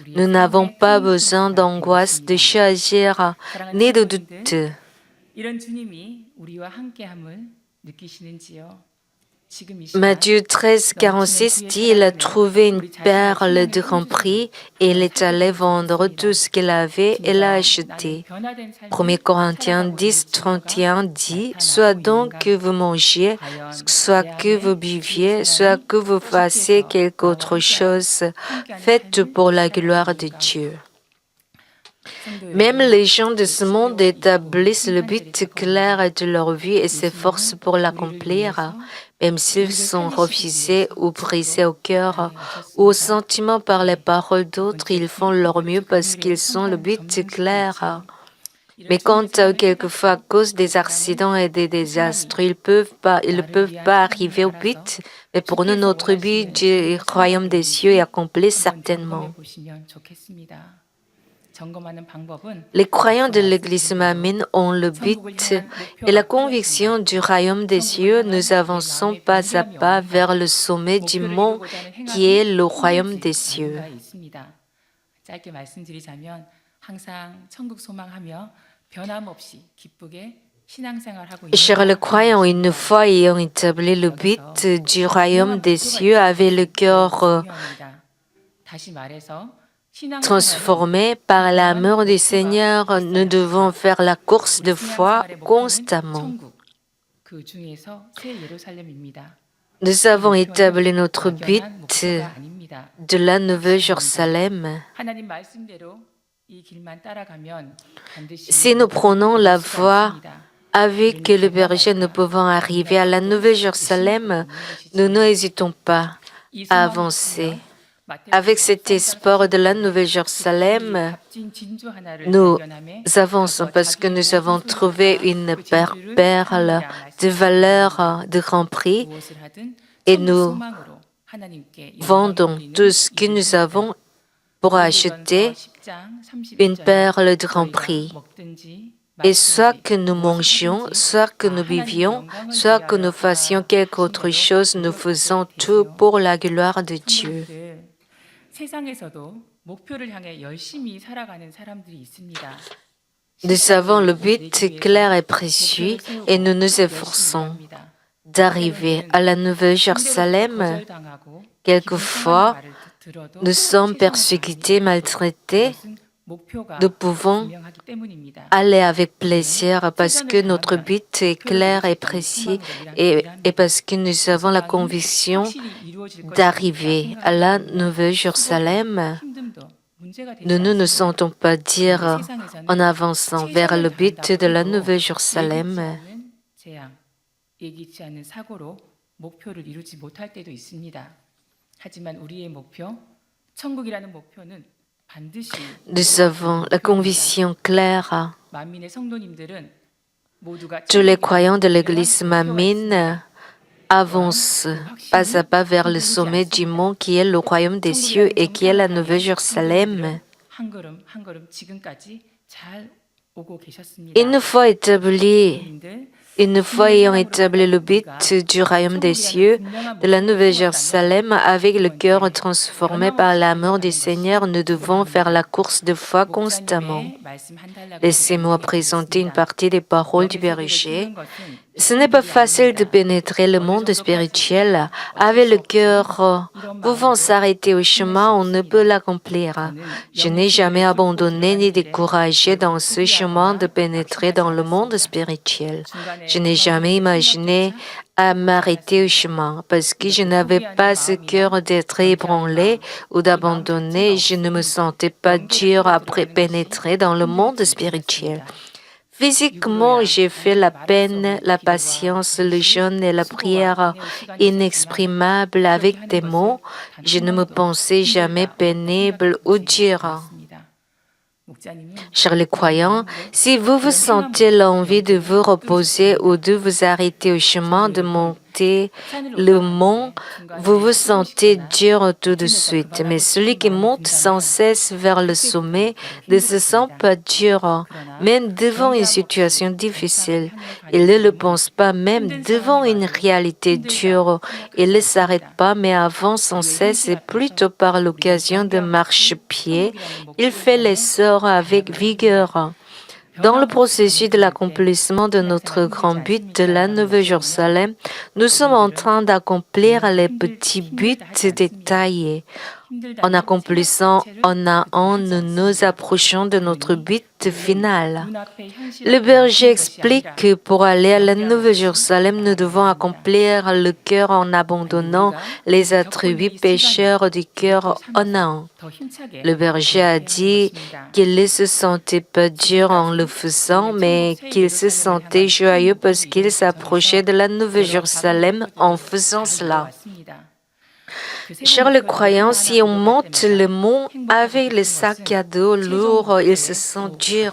Speaker 3: Nous n'avons pas besoin d'angoisse, de choisir, ni de doute.
Speaker 4: 이런 주님이 우리와 함께함을 느끼시는지요? 지금 이
Speaker 3: Matthieu 13, 46 dit, il a trouvé une perle de grand prix et il est allé vendre tout ce qu'il avait et l'a acheté. 1 Corinthiens 10, 31 dit, soit donc que vous mangiez, soit que vous buviez, soit que vous fassiez quelque autre chose, faites pour la gloire de Dieu. Même les gens de ce monde établissent le but clair de leur vie et s'efforcent pour l'accomplir, même s'ils sont refusés ou brisés au cœur ou au sentiment par les paroles d'autres, ils font leur mieux parce qu'ils ont le but clair. Mais quand quelquefois à cause des accidents et des désastres, ils ne peuvent pas arriver au but, mais pour nous, notre but du royaume des cieux est accompli certainement. Les croyants de l'Église Mamine ont le but et la conviction du royaume des cieux. Nous avançons pas à pas vers le sommet du mont qui est le royaume des cieux.
Speaker 4: 짧게 말씀드리자면 항상 천국 소망하며 변함없이 기쁘게 신앙생활하고 있는
Speaker 3: Chers les croyants, une fois ayant établi le but du royaume des cieux avec le cœur
Speaker 4: 다시 말해서
Speaker 3: transformé par l'amour du Seigneur, nous devons faire la course de foi constamment.
Speaker 4: 그 중에서 새 예루살렘입니다.
Speaker 3: Nous avons établi notre but de la Nouvelle Jérusalem.
Speaker 4: 하나님 말씀대로 이 길만 따라가면 반드시
Speaker 3: Si nous prenons la voie avec le berger, nous pouvons arriver à la Nouvelle Jérusalem. Nous n'hésitons pas à avancer. Avec cet espoir de la Nouvelle Jérusalem, nous avançons parce que nous avons trouvé une perle de valeur de grand prix et nous vendons tout ce que nous avons pour acheter une perle de grand prix. Et soit que nous mangions, soit que nous vivions, soit que nous fassions quelque autre chose, nous faisons tout pour la gloire de Dieu.
Speaker 4: 세상에서도 목표를 향해 열심히 살아가는 사람들이 있습니다.
Speaker 3: Nous avons le but clair et précieux et nous nous efforçons d'arriver à la Nouvelle Jérusalem. Quelquefois, nous sommes persécutés, maltraités. Nous pouvons aller avec plaisir parce que notre but est clair et précis et parce que nous avons la conviction d'arriver à la Nouvelle Jérusalem. Nous ne nous sentons pas dire en avançant vers le but de la Nouvelle Jérusalem.
Speaker 4: 예기치 않은 사고로 목표를 이루지 못할 때도 있습니다. 하지만 우리의 목표, 천국이라는 목표는 반드시
Speaker 3: Nous avons la conviction claire.
Speaker 4: 만민의 성도님들은 모두가
Speaker 3: Tous les croyants de l'Église Mamine avancent pas à pas vers le sommet du mont qui est le royaume des cieux et qui est la Nouvelle Jérusalem.
Speaker 4: 한 걸음 한 걸음 지금까지 잘 오고 계셨습니다.
Speaker 3: Une fois établis
Speaker 4: 여러분들,
Speaker 3: Une fois ayant établi le but du royaume des cieux, de la Nouvelle Jérusalem, avec le cœur transformé par l'amour du Seigneur, nous devons faire la course de foi constamment. Laissez-moi présenter une partie des paroles du berger. Ce n'est pas facile de pénétrer le monde spirituel avec le cœur pouvant s'arrêter au chemin, on ne peut l'accomplir. Je n'ai jamais abandonné ni découragé dans ce chemin de pénétrer dans le monde spirituel. Je n'ai jamais imaginé à m'arrêter au chemin parce que je n'avais pas ce cœur d'être ébranlé ou d'abandonner. Je ne me sentais pas dur après pénétrer dans le monde spirituel. Physiquement, j'ai fait la peine, la patience, le jeûne et la prière inexprimables avec des mots. Je ne me pensais jamais pénible ou dur. Chers les croyants, si vous vous sentez l'envie de vous reposer ou de vous arrêter au chemin de monter le mont, vous vous sentez dur tout de suite. Mais celui qui monte sans cesse vers le sommet ne se sent pas dur, même devant une situation difficile. Il ne le pense pas même devant une réalité dure. Il ne s'arrête pas, mais avance sans cesse et plutôt par l'occasion de marche-pied, il fait l'essor avec vigueur. Dans le processus de l'accomplissement de notre grand but de la Nouvelle Jérusalem, nous sommes en train d'accomplir les petits buts détaillés. En accomplissant un à un, nous nous approchons de notre but final. Le berger explique que pour aller à la Nouvelle Jérusalem, nous devons accomplir le cœur en abandonnant les attributs pécheurs du cœur un à un. Le berger a dit qu'il ne se sentait pas dur en le faisant, mais qu'il se sentait joyeux parce qu'il s'approchait de la Nouvelle Jérusalem en faisant cela. Chers les croyants, si on monte le mont avec le sac à dos lourd, il se sent dur.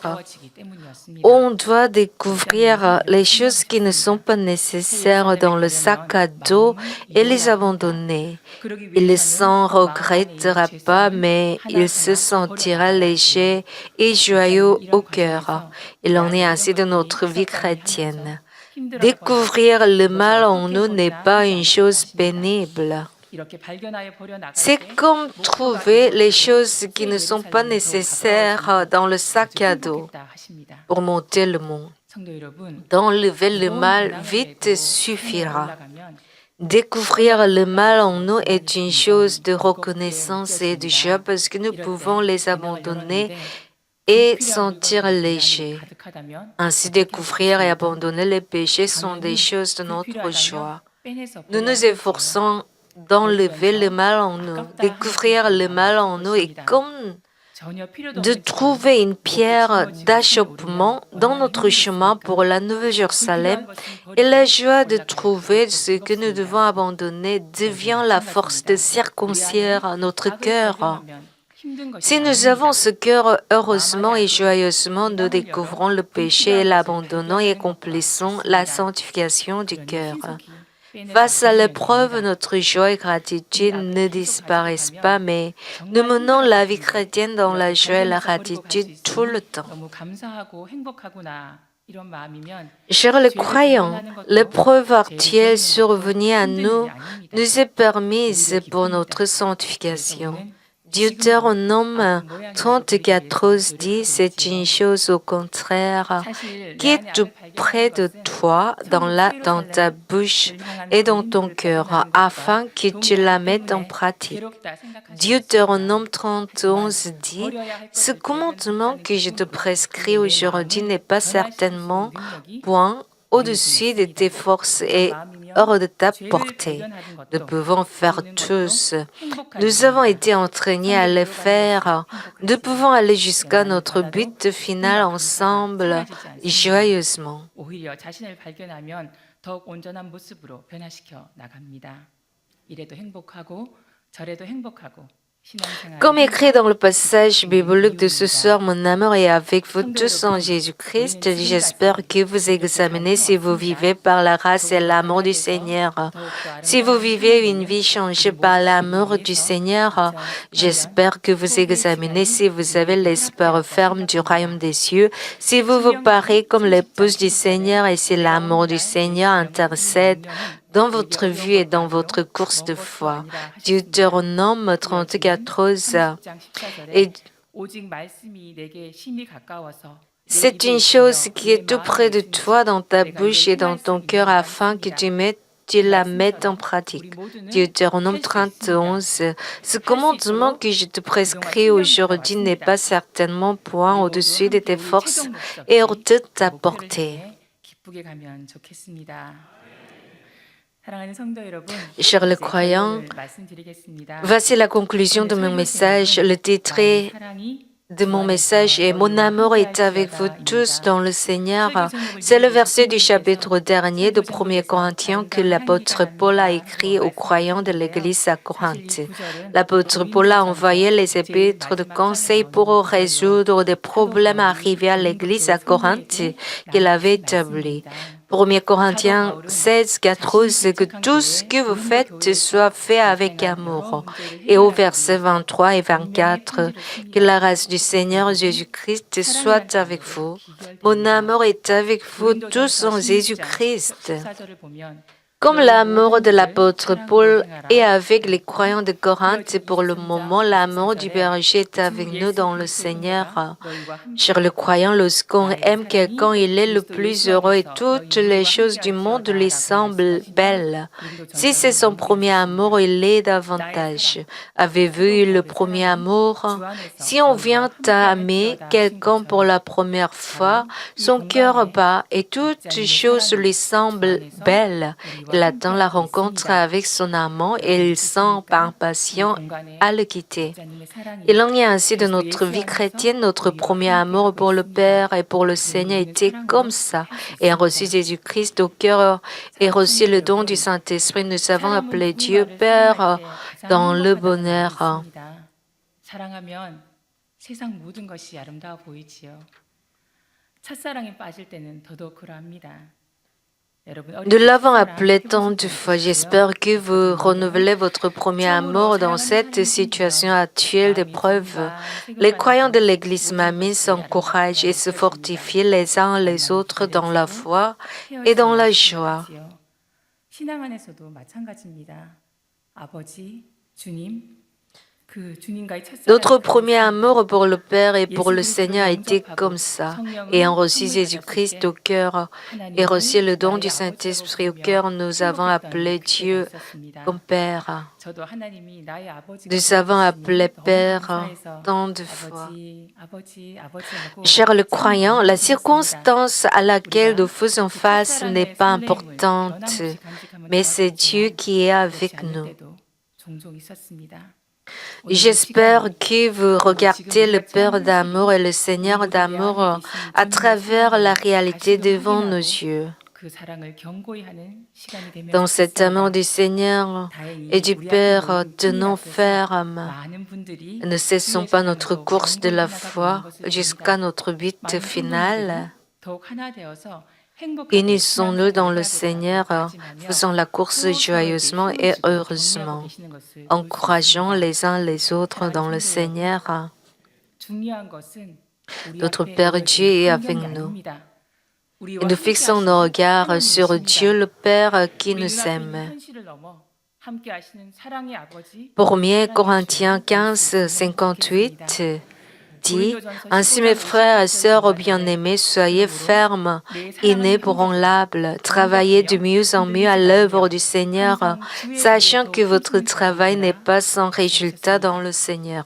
Speaker 3: On doit découvrir les choses qui ne sont pas nécessaires dans le sac à dos et les abandonner. Il ne s'en regrettera pas, mais il se sentira léger et joyeux au cœur. Il en est ainsi de notre vie chrétienne. Découvrir le mal en nous n'est pas une chose pénible. C'est comme trouver les choses qui ne sont pas nécessaires dans le sac à dos pour monter le mont. D'enlever le mal vite suffira. Découvrir le mal en nous est une chose de reconnaissance et de joie parce que nous pouvons les abandonner et sentir léger. Ainsi, découvrir et abandonner les péchés sont des choses de notre joie. Nous nous efforçons d'enlever le mal en nous. Découvrir le mal en nous est comme de trouver une pierre d'achoppement dans notre chemin pour la Nouvelle Jérusalem et la joie de trouver ce que nous devons abandonner devient la force de circoncire notre cœur. Si nous avons ce cœur, heureusement et joyeusement, nous découvrons le péché et l'abandonnons et accomplissons la sanctification du cœur. Face à l'épreuve, notre joie et gratitude ne disparaissent pas, mais nous menons la vie chrétienne dans la joie et la gratitude tout le temps. Chers les croyants, l'épreuve actuelle survenue à nous est permise pour notre sanctification. Deutéronome 34 dit, c'est une chose au contraire qui est tout près de toi, dans ta bouche et dans ton cœur, afin que tu la mettes en pratique. Deutéronome 31 dit, ce commandement que je te prescris aujourd'hui n'est pas certainement point au-dessus de tes forces et hors de ta portée. Nous pouvons faire tous. Nous avons été entraînés à le faire. Nous pouvons aller jusqu'à notre but final ensemble, joyeusement.
Speaker 4: 이래도 행복하고 저래도 행복하고
Speaker 3: Comme écrit dans le passage biblique de ce soir, mon amour est avec vous tous en Jésus-Christ. J'espère que vous examinez si vous vivez par la grâce et l'amour du Seigneur. Si vous vivez une vie changée par l'amour du Seigneur, j'espère que vous examinez si vous avez l'espoir ferme du royaume des cieux, si vous vous parlez comme l'épouse du Seigneur et si l'amour du Seigneur intercède dans votre vie et dans votre course de foi. Deutéronome 34:11. Et c'est une chose qui est tout près de toi, dans ta bouche et dans ton cœur, afin que tu la mettes en pratique. Deutéronome 31. Ce commandement que je te prescris aujourd'hui n'est pas certainement point au-dessus de tes forces et hors de ta portée. Chers les croyants, voici la conclusion de mon message. Le titre de mon message est « Mon amour est avec vous tous dans le Seigneur ». C'est le verset du chapitre dernier de 1 Corinthiens que l'apôtre Paul a écrit aux croyants de l'Église à Corinthe. L'apôtre Paul a envoyé les épîtres de conseil pour résoudre des problèmes arrivés à l'Église à Corinthe qu'il avait établis. 1 Corinthiens 16:14, que tout ce que vous faites soit fait avec amour. Et au verset 23 et 24, que la grâce du Seigneur Jésus-Christ soit avec vous. Mon amour est avec vous tous en Jésus-Christ. Comme l'amour de l'apôtre Paul est avec les croyants de Corinthe, pour le moment, l'amour du berger est avec nous dans le Seigneur. Chers le croyant, lorsqu'on aime quelqu'un, il est le plus heureux et toutes les choses du monde lui semblent belles. Si c'est son premier amour, il l'est davantage. Avez-vous eu le premier amour? Si on vient à aimer quelqu'un pour la première fois, son cœur bat et toutes choses lui semblent belles. Il attend la rencontre avec son amant et il sent impatient à le quitter. Il en est ainsi de notre vie chrétienne. Notre premier amour pour le Père et pour le Seigneur était comme ça. Et en reçu Jésus-Christ au cœur et reçu le don du Saint-Esprit, nous avons appelé Dieu Père dans le bonheur.
Speaker 4: 사랑하면 세상 모든 것이 아름다워 보이지요. 첫사랑에 빠질 때는 더더욱 그러합니다.
Speaker 3: Nous l'avons appelé tant de fois. J'espère que vous renouvelez votre premier amour dans cette situation actuelle d'épreuve. Les croyants de l'Église Mamie s'encouragent et se fortifient les uns les autres dans la foi et dans la joie.
Speaker 4: 신앙 안에서도 마찬가지입니다. 아버지, 주님,
Speaker 3: Notre premier amour pour le Père et pour le Seigneur était comme ça. Et en reçu Jésus-Christ au cœur et reçu le don du Saint-Esprit au cœur, nous avons appelé Dieu comme Père. Nous avons appelé Père tant de fois. Chers le croyant, la circonstance à laquelle nous faisons face n'est pas importante, mais c'est Dieu qui est avec nous. J'espère que vous regardez le Père d'amour et le Seigneur d'amour à travers la réalité devant nos yeux. Dans cet amour du Seigneur et du Père, tenons ferme. Ne cessons pas notre course de la foi jusqu'à notre but final. Unissons-nous dans le Seigneur, faisons la course joyeusement et heureusement, encourageons les uns les autres dans le Seigneur. Notre Père Dieu est avec nous. Et nous fixons nos regards sur Dieu le Père qui nous aime. 1 Corinthiens 15:58 dit « Ainsi mes frères et sœurs bien-aimés, soyez fermes, inébranlables, travaillez de mieux en mieux à l'œuvre du Seigneur, sachant que votre travail n'est pas sans résultat dans le Seigneur. »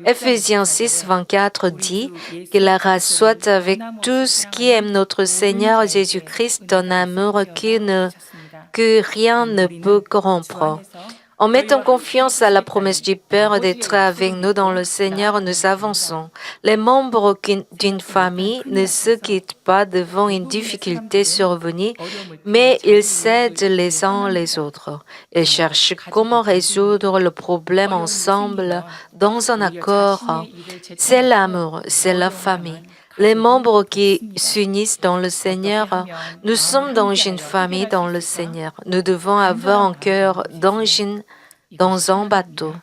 Speaker 3: Ephésiens 6:24 dit « Que la grâce soit avec tous qui aiment notre Seigneur Jésus-Christ d'un amour que rien ne peut corrompre. » En mettant confiance à la promesse du Père d'être avec nous dans le Seigneur, nous avançons. Les membres d'une famille ne se quittent pas devant une difficulté survenue, mais ils s'aident les uns les autres. Ils cherchent comment résoudre le problème ensemble dans un accord. C'est l'amour, c'est la famille. Les membres qui s'unissent dans le Seigneur, nous sommes dans une famille dans le Seigneur. Nous devons avoir un cœur dans un bateau.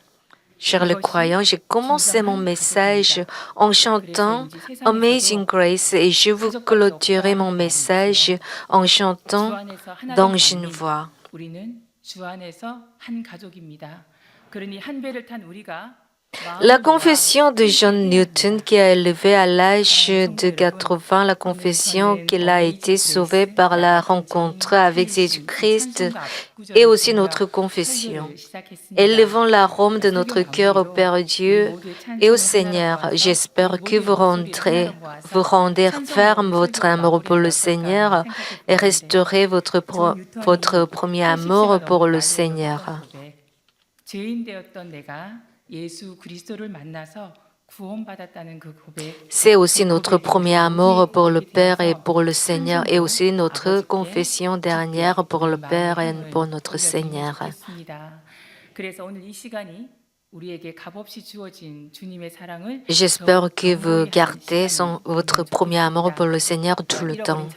Speaker 3: Chers les croyants, j'ai commencé mon message en chantant Amazing Grace et je vous clôturerai mon message en chantant dans une voix.
Speaker 4: 우리는 주 안에서 한 가족입니다. 그러니 한 배를 탄 우리가
Speaker 3: La confession de John Newton qui a élevé à l'âge de 80 la confession qu'il a été sauvé par la rencontre avec Jésus-Christ est aussi notre confession. Élevons l'arôme de notre cœur au Père Dieu et au Seigneur. J'espère que vous rendez ferme votre amour pour le Seigneur et restaurez votre premier amour pour le Seigneur.
Speaker 4: 죄인 되었던 내가 예수 그리스도를 만나서 구원받았다는 그 고백.
Speaker 3: C'est aussi notre premier amour pour le Père et pour le Seigneur et aussi notre confession dernière pour le Père et pour notre Seigneur.
Speaker 4: 그래서 오늘 이 시간이 우리에게 값없이 주어진 주님의 사랑을
Speaker 3: J'espère que vous gardez votre premier amour pour le Seigneur tout le temps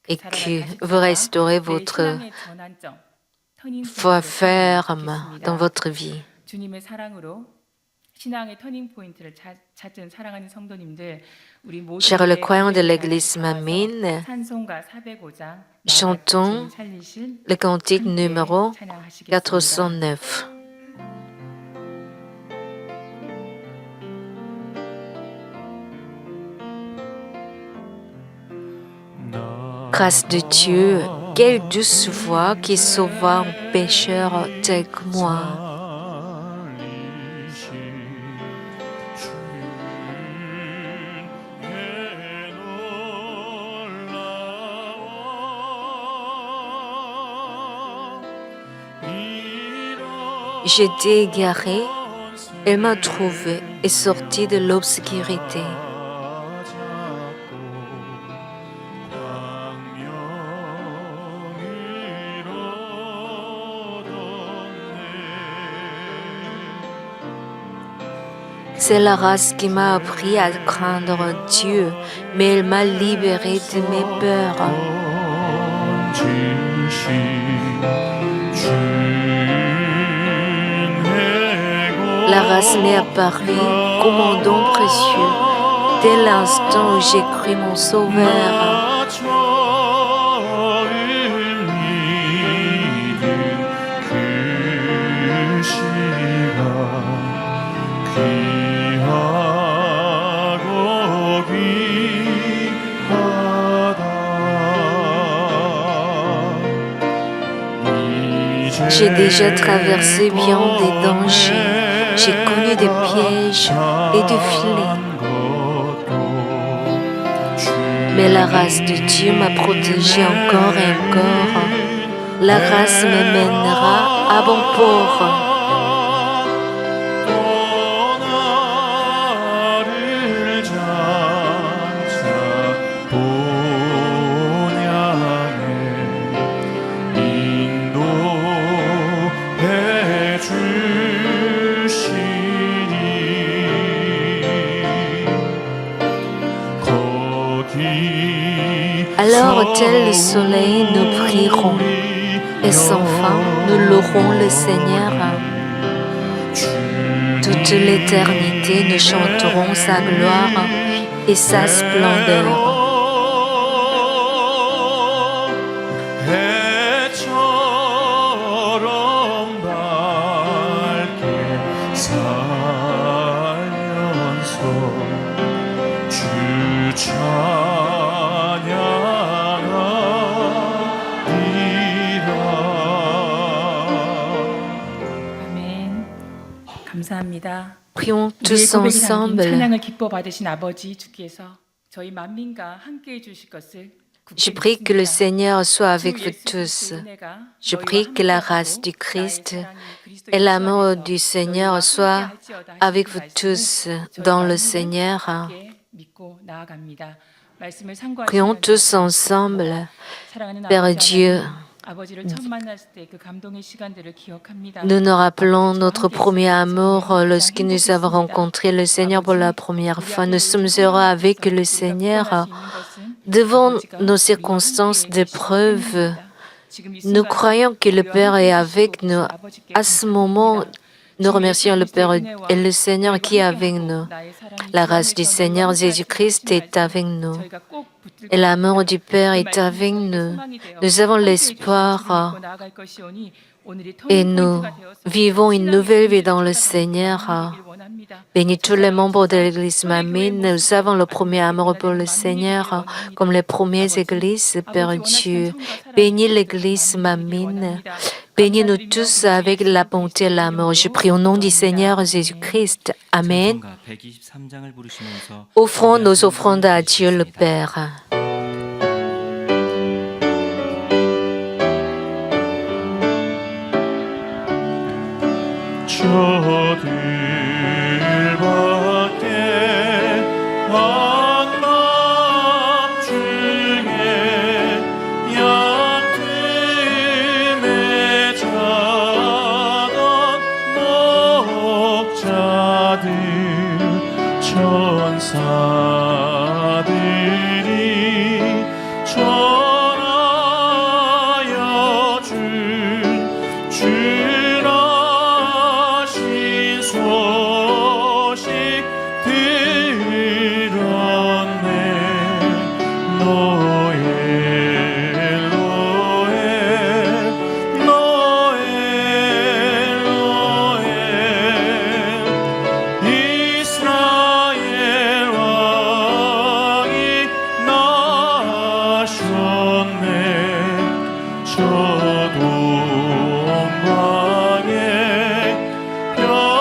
Speaker 3: et que vous restaurez votre foi ferme dans votre vie.
Speaker 4: 주님의 사랑으로 신앙의 터닝 포인트를 찾은 사랑하는 성도님들, 우리 모두
Speaker 3: Chers les croyants de l'Église Mamine,
Speaker 4: 찬송가 405장
Speaker 3: chantons le cantique numéro 409. Grâce de Dieu, quelle douce voix qui sauva un pécheur tel que moi. J'étais égaré, elle m'a trouvé et sorti de l'obscurité. C'est la race qui m'a appris à craindre Dieu, mais elle m'a libéré de mes peurs. La race m'est apparue comme un don précieux dès l'instant où j'ai cru mon Sauveur. J'ai déjà traversé bien des dangers. J'ai connu des pièges et des filets. Mais la grâce de Dieu m'a protégé encore et encore. La grâce me mènera à bon port. Alors, tel le soleil, nous prierons, et sans fin, nous louerons le Seigneur. Toute l'éternité, nous chanterons sa gloire et sa splendeur.
Speaker 4: 감사합니다.
Speaker 3: Prions
Speaker 4: 우리의
Speaker 3: tous
Speaker 4: 고백이 담긴
Speaker 3: ensemble.
Speaker 4: 찬양을 기뻐 받으신 아버지 주께서 저희 만민과 함께해 주실 것을
Speaker 3: Je prie que le Seigneur soit avec vous tous. Je prie que la grâce du Christ et l'amour du Seigneur soient avec vous tous dans le Seigneur. Prions tous ensemble. Père Dieu, nous nous rappelons notre premier amour lorsque nous avons rencontré le Seigneur pour la première fois. Nous sommes heureux avec le Seigneur. Devant nos circonstances d'épreuve, nous croyons que le Père est avec nous. À ce moment, nous remercions le Père et le Seigneur qui est avec nous. La grâce du Seigneur Jésus-Christ est avec nous. Et l'amour du Père est avec nous. Nous avons l'espoir et nous vivons une nouvelle vie dans le Seigneur. Bénis tous les membres de l'Église Mamine. Nous avons le premier amour pour le Seigneur, comme les premières églises, Père Dieu. Bénis l'Église Mamine. Bénis-nous tous avec la bonté et l'amour. Je prie au nom du Seigneur Jésus-Christ. Amen. Offrons nos offrandes à Dieu le Père.
Speaker 2: 저들밖에 한밤 중에 얕음에 자던 목자들 천사들이 전하여 준 주라신 소식 들었네. 노엘 노엘 노엘 노엘 이스라엘 왕이 나셨네. 저 동방에 변하다가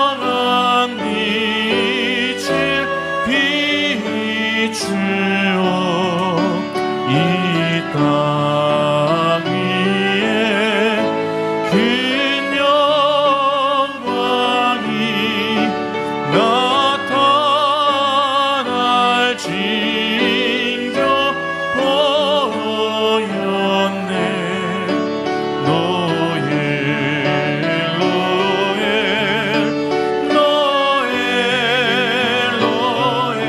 Speaker 2: 이상한 빛을 비추어 이 땅 위에 큰 영광이 나타날 징조 보였네. 노엘 노엘 노엘 노엘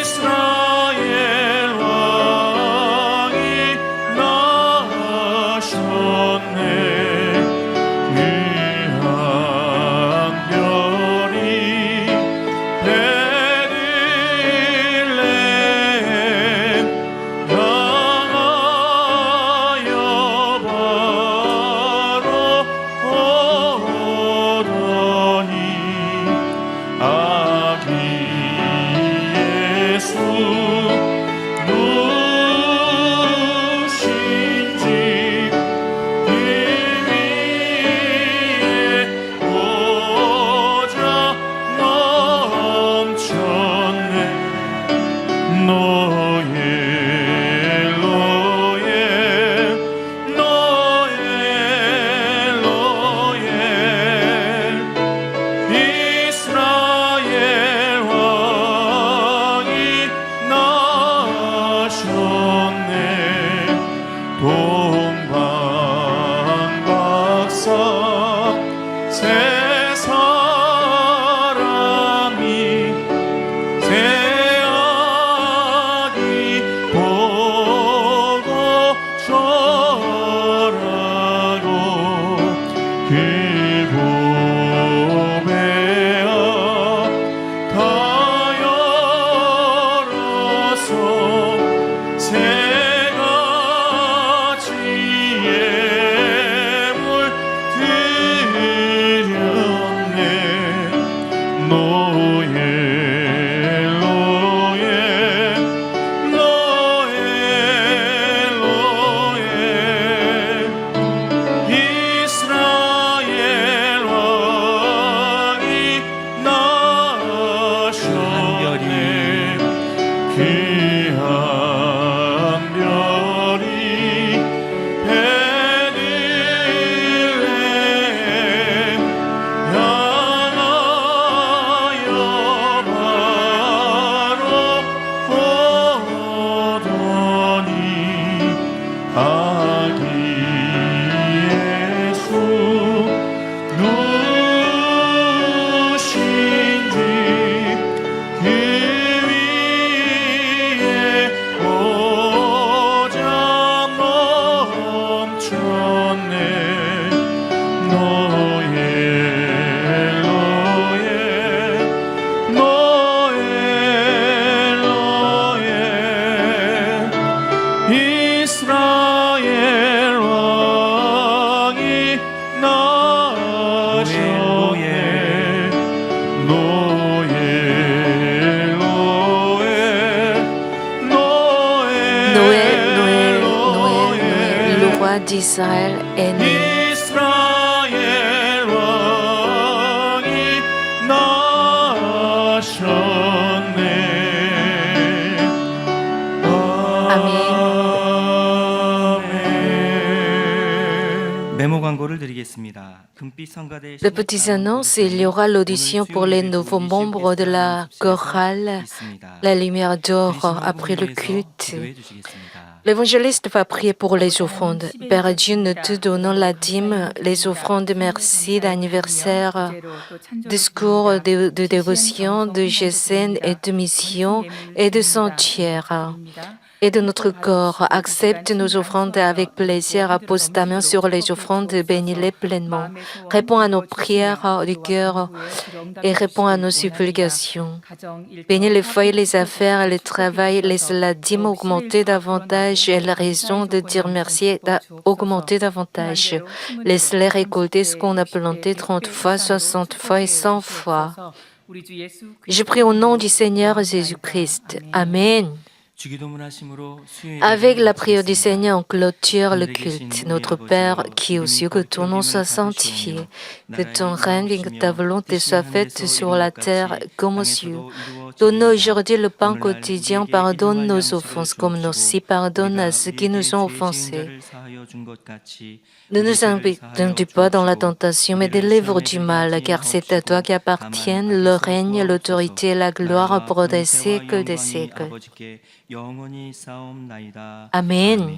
Speaker 2: 이스라엘 왕이
Speaker 3: d'Israël est né.
Speaker 2: 이스라엘 왕이 나셨네.
Speaker 1: 메모 광고를 드리겠습니다. 금빛 성가대
Speaker 3: De petites annonces, il y aura l'audition pour les nouveaux membres de la chorale La Lumière d'Or après le culte. L'évangéliste va prier pour les offrandes. Père Dieu, nous te donnons la dîme, les offrandes de merci, d'anniversaire, discours de dévotion, de gesène et de mission et de sanctuaire. Et de notre corps, accepte nos offrandes avec plaisir, pose ta main sur les offrandes, bénis-les pleinement. Réponds à nos prières du cœur et réponds à nos supplications. Bénis les feuilles, les affaires, le travail, laisse la dîme augmenter davantage et la raison de dire merci augmenter davantage. Laisse-les récolter ce qu'on a planté 30 fois, 60 fois et 100 fois. Je prie au nom du Seigneur Jésus-Christ. Amen. Avec la prière du Seigneur, on clôture le culte. Notre Père, qui es aux cieux, que ton nom soit sanctifié, que ton règne vienne, que ta volonté soit faite sur la terre comme aux cieux. Donne-nous aujourd'hui le pain quotidien, pardonne nos offenses comme nous aussi pardonnons à ceux qui nous ont offensés. Ne nous induis pas dans la tentation, mais délivre du mal, car c'est à toi qu'appartiennent le règne, l'autorité et la gloire pour des siècles des siècles. Amen.
Speaker 2: 아멘.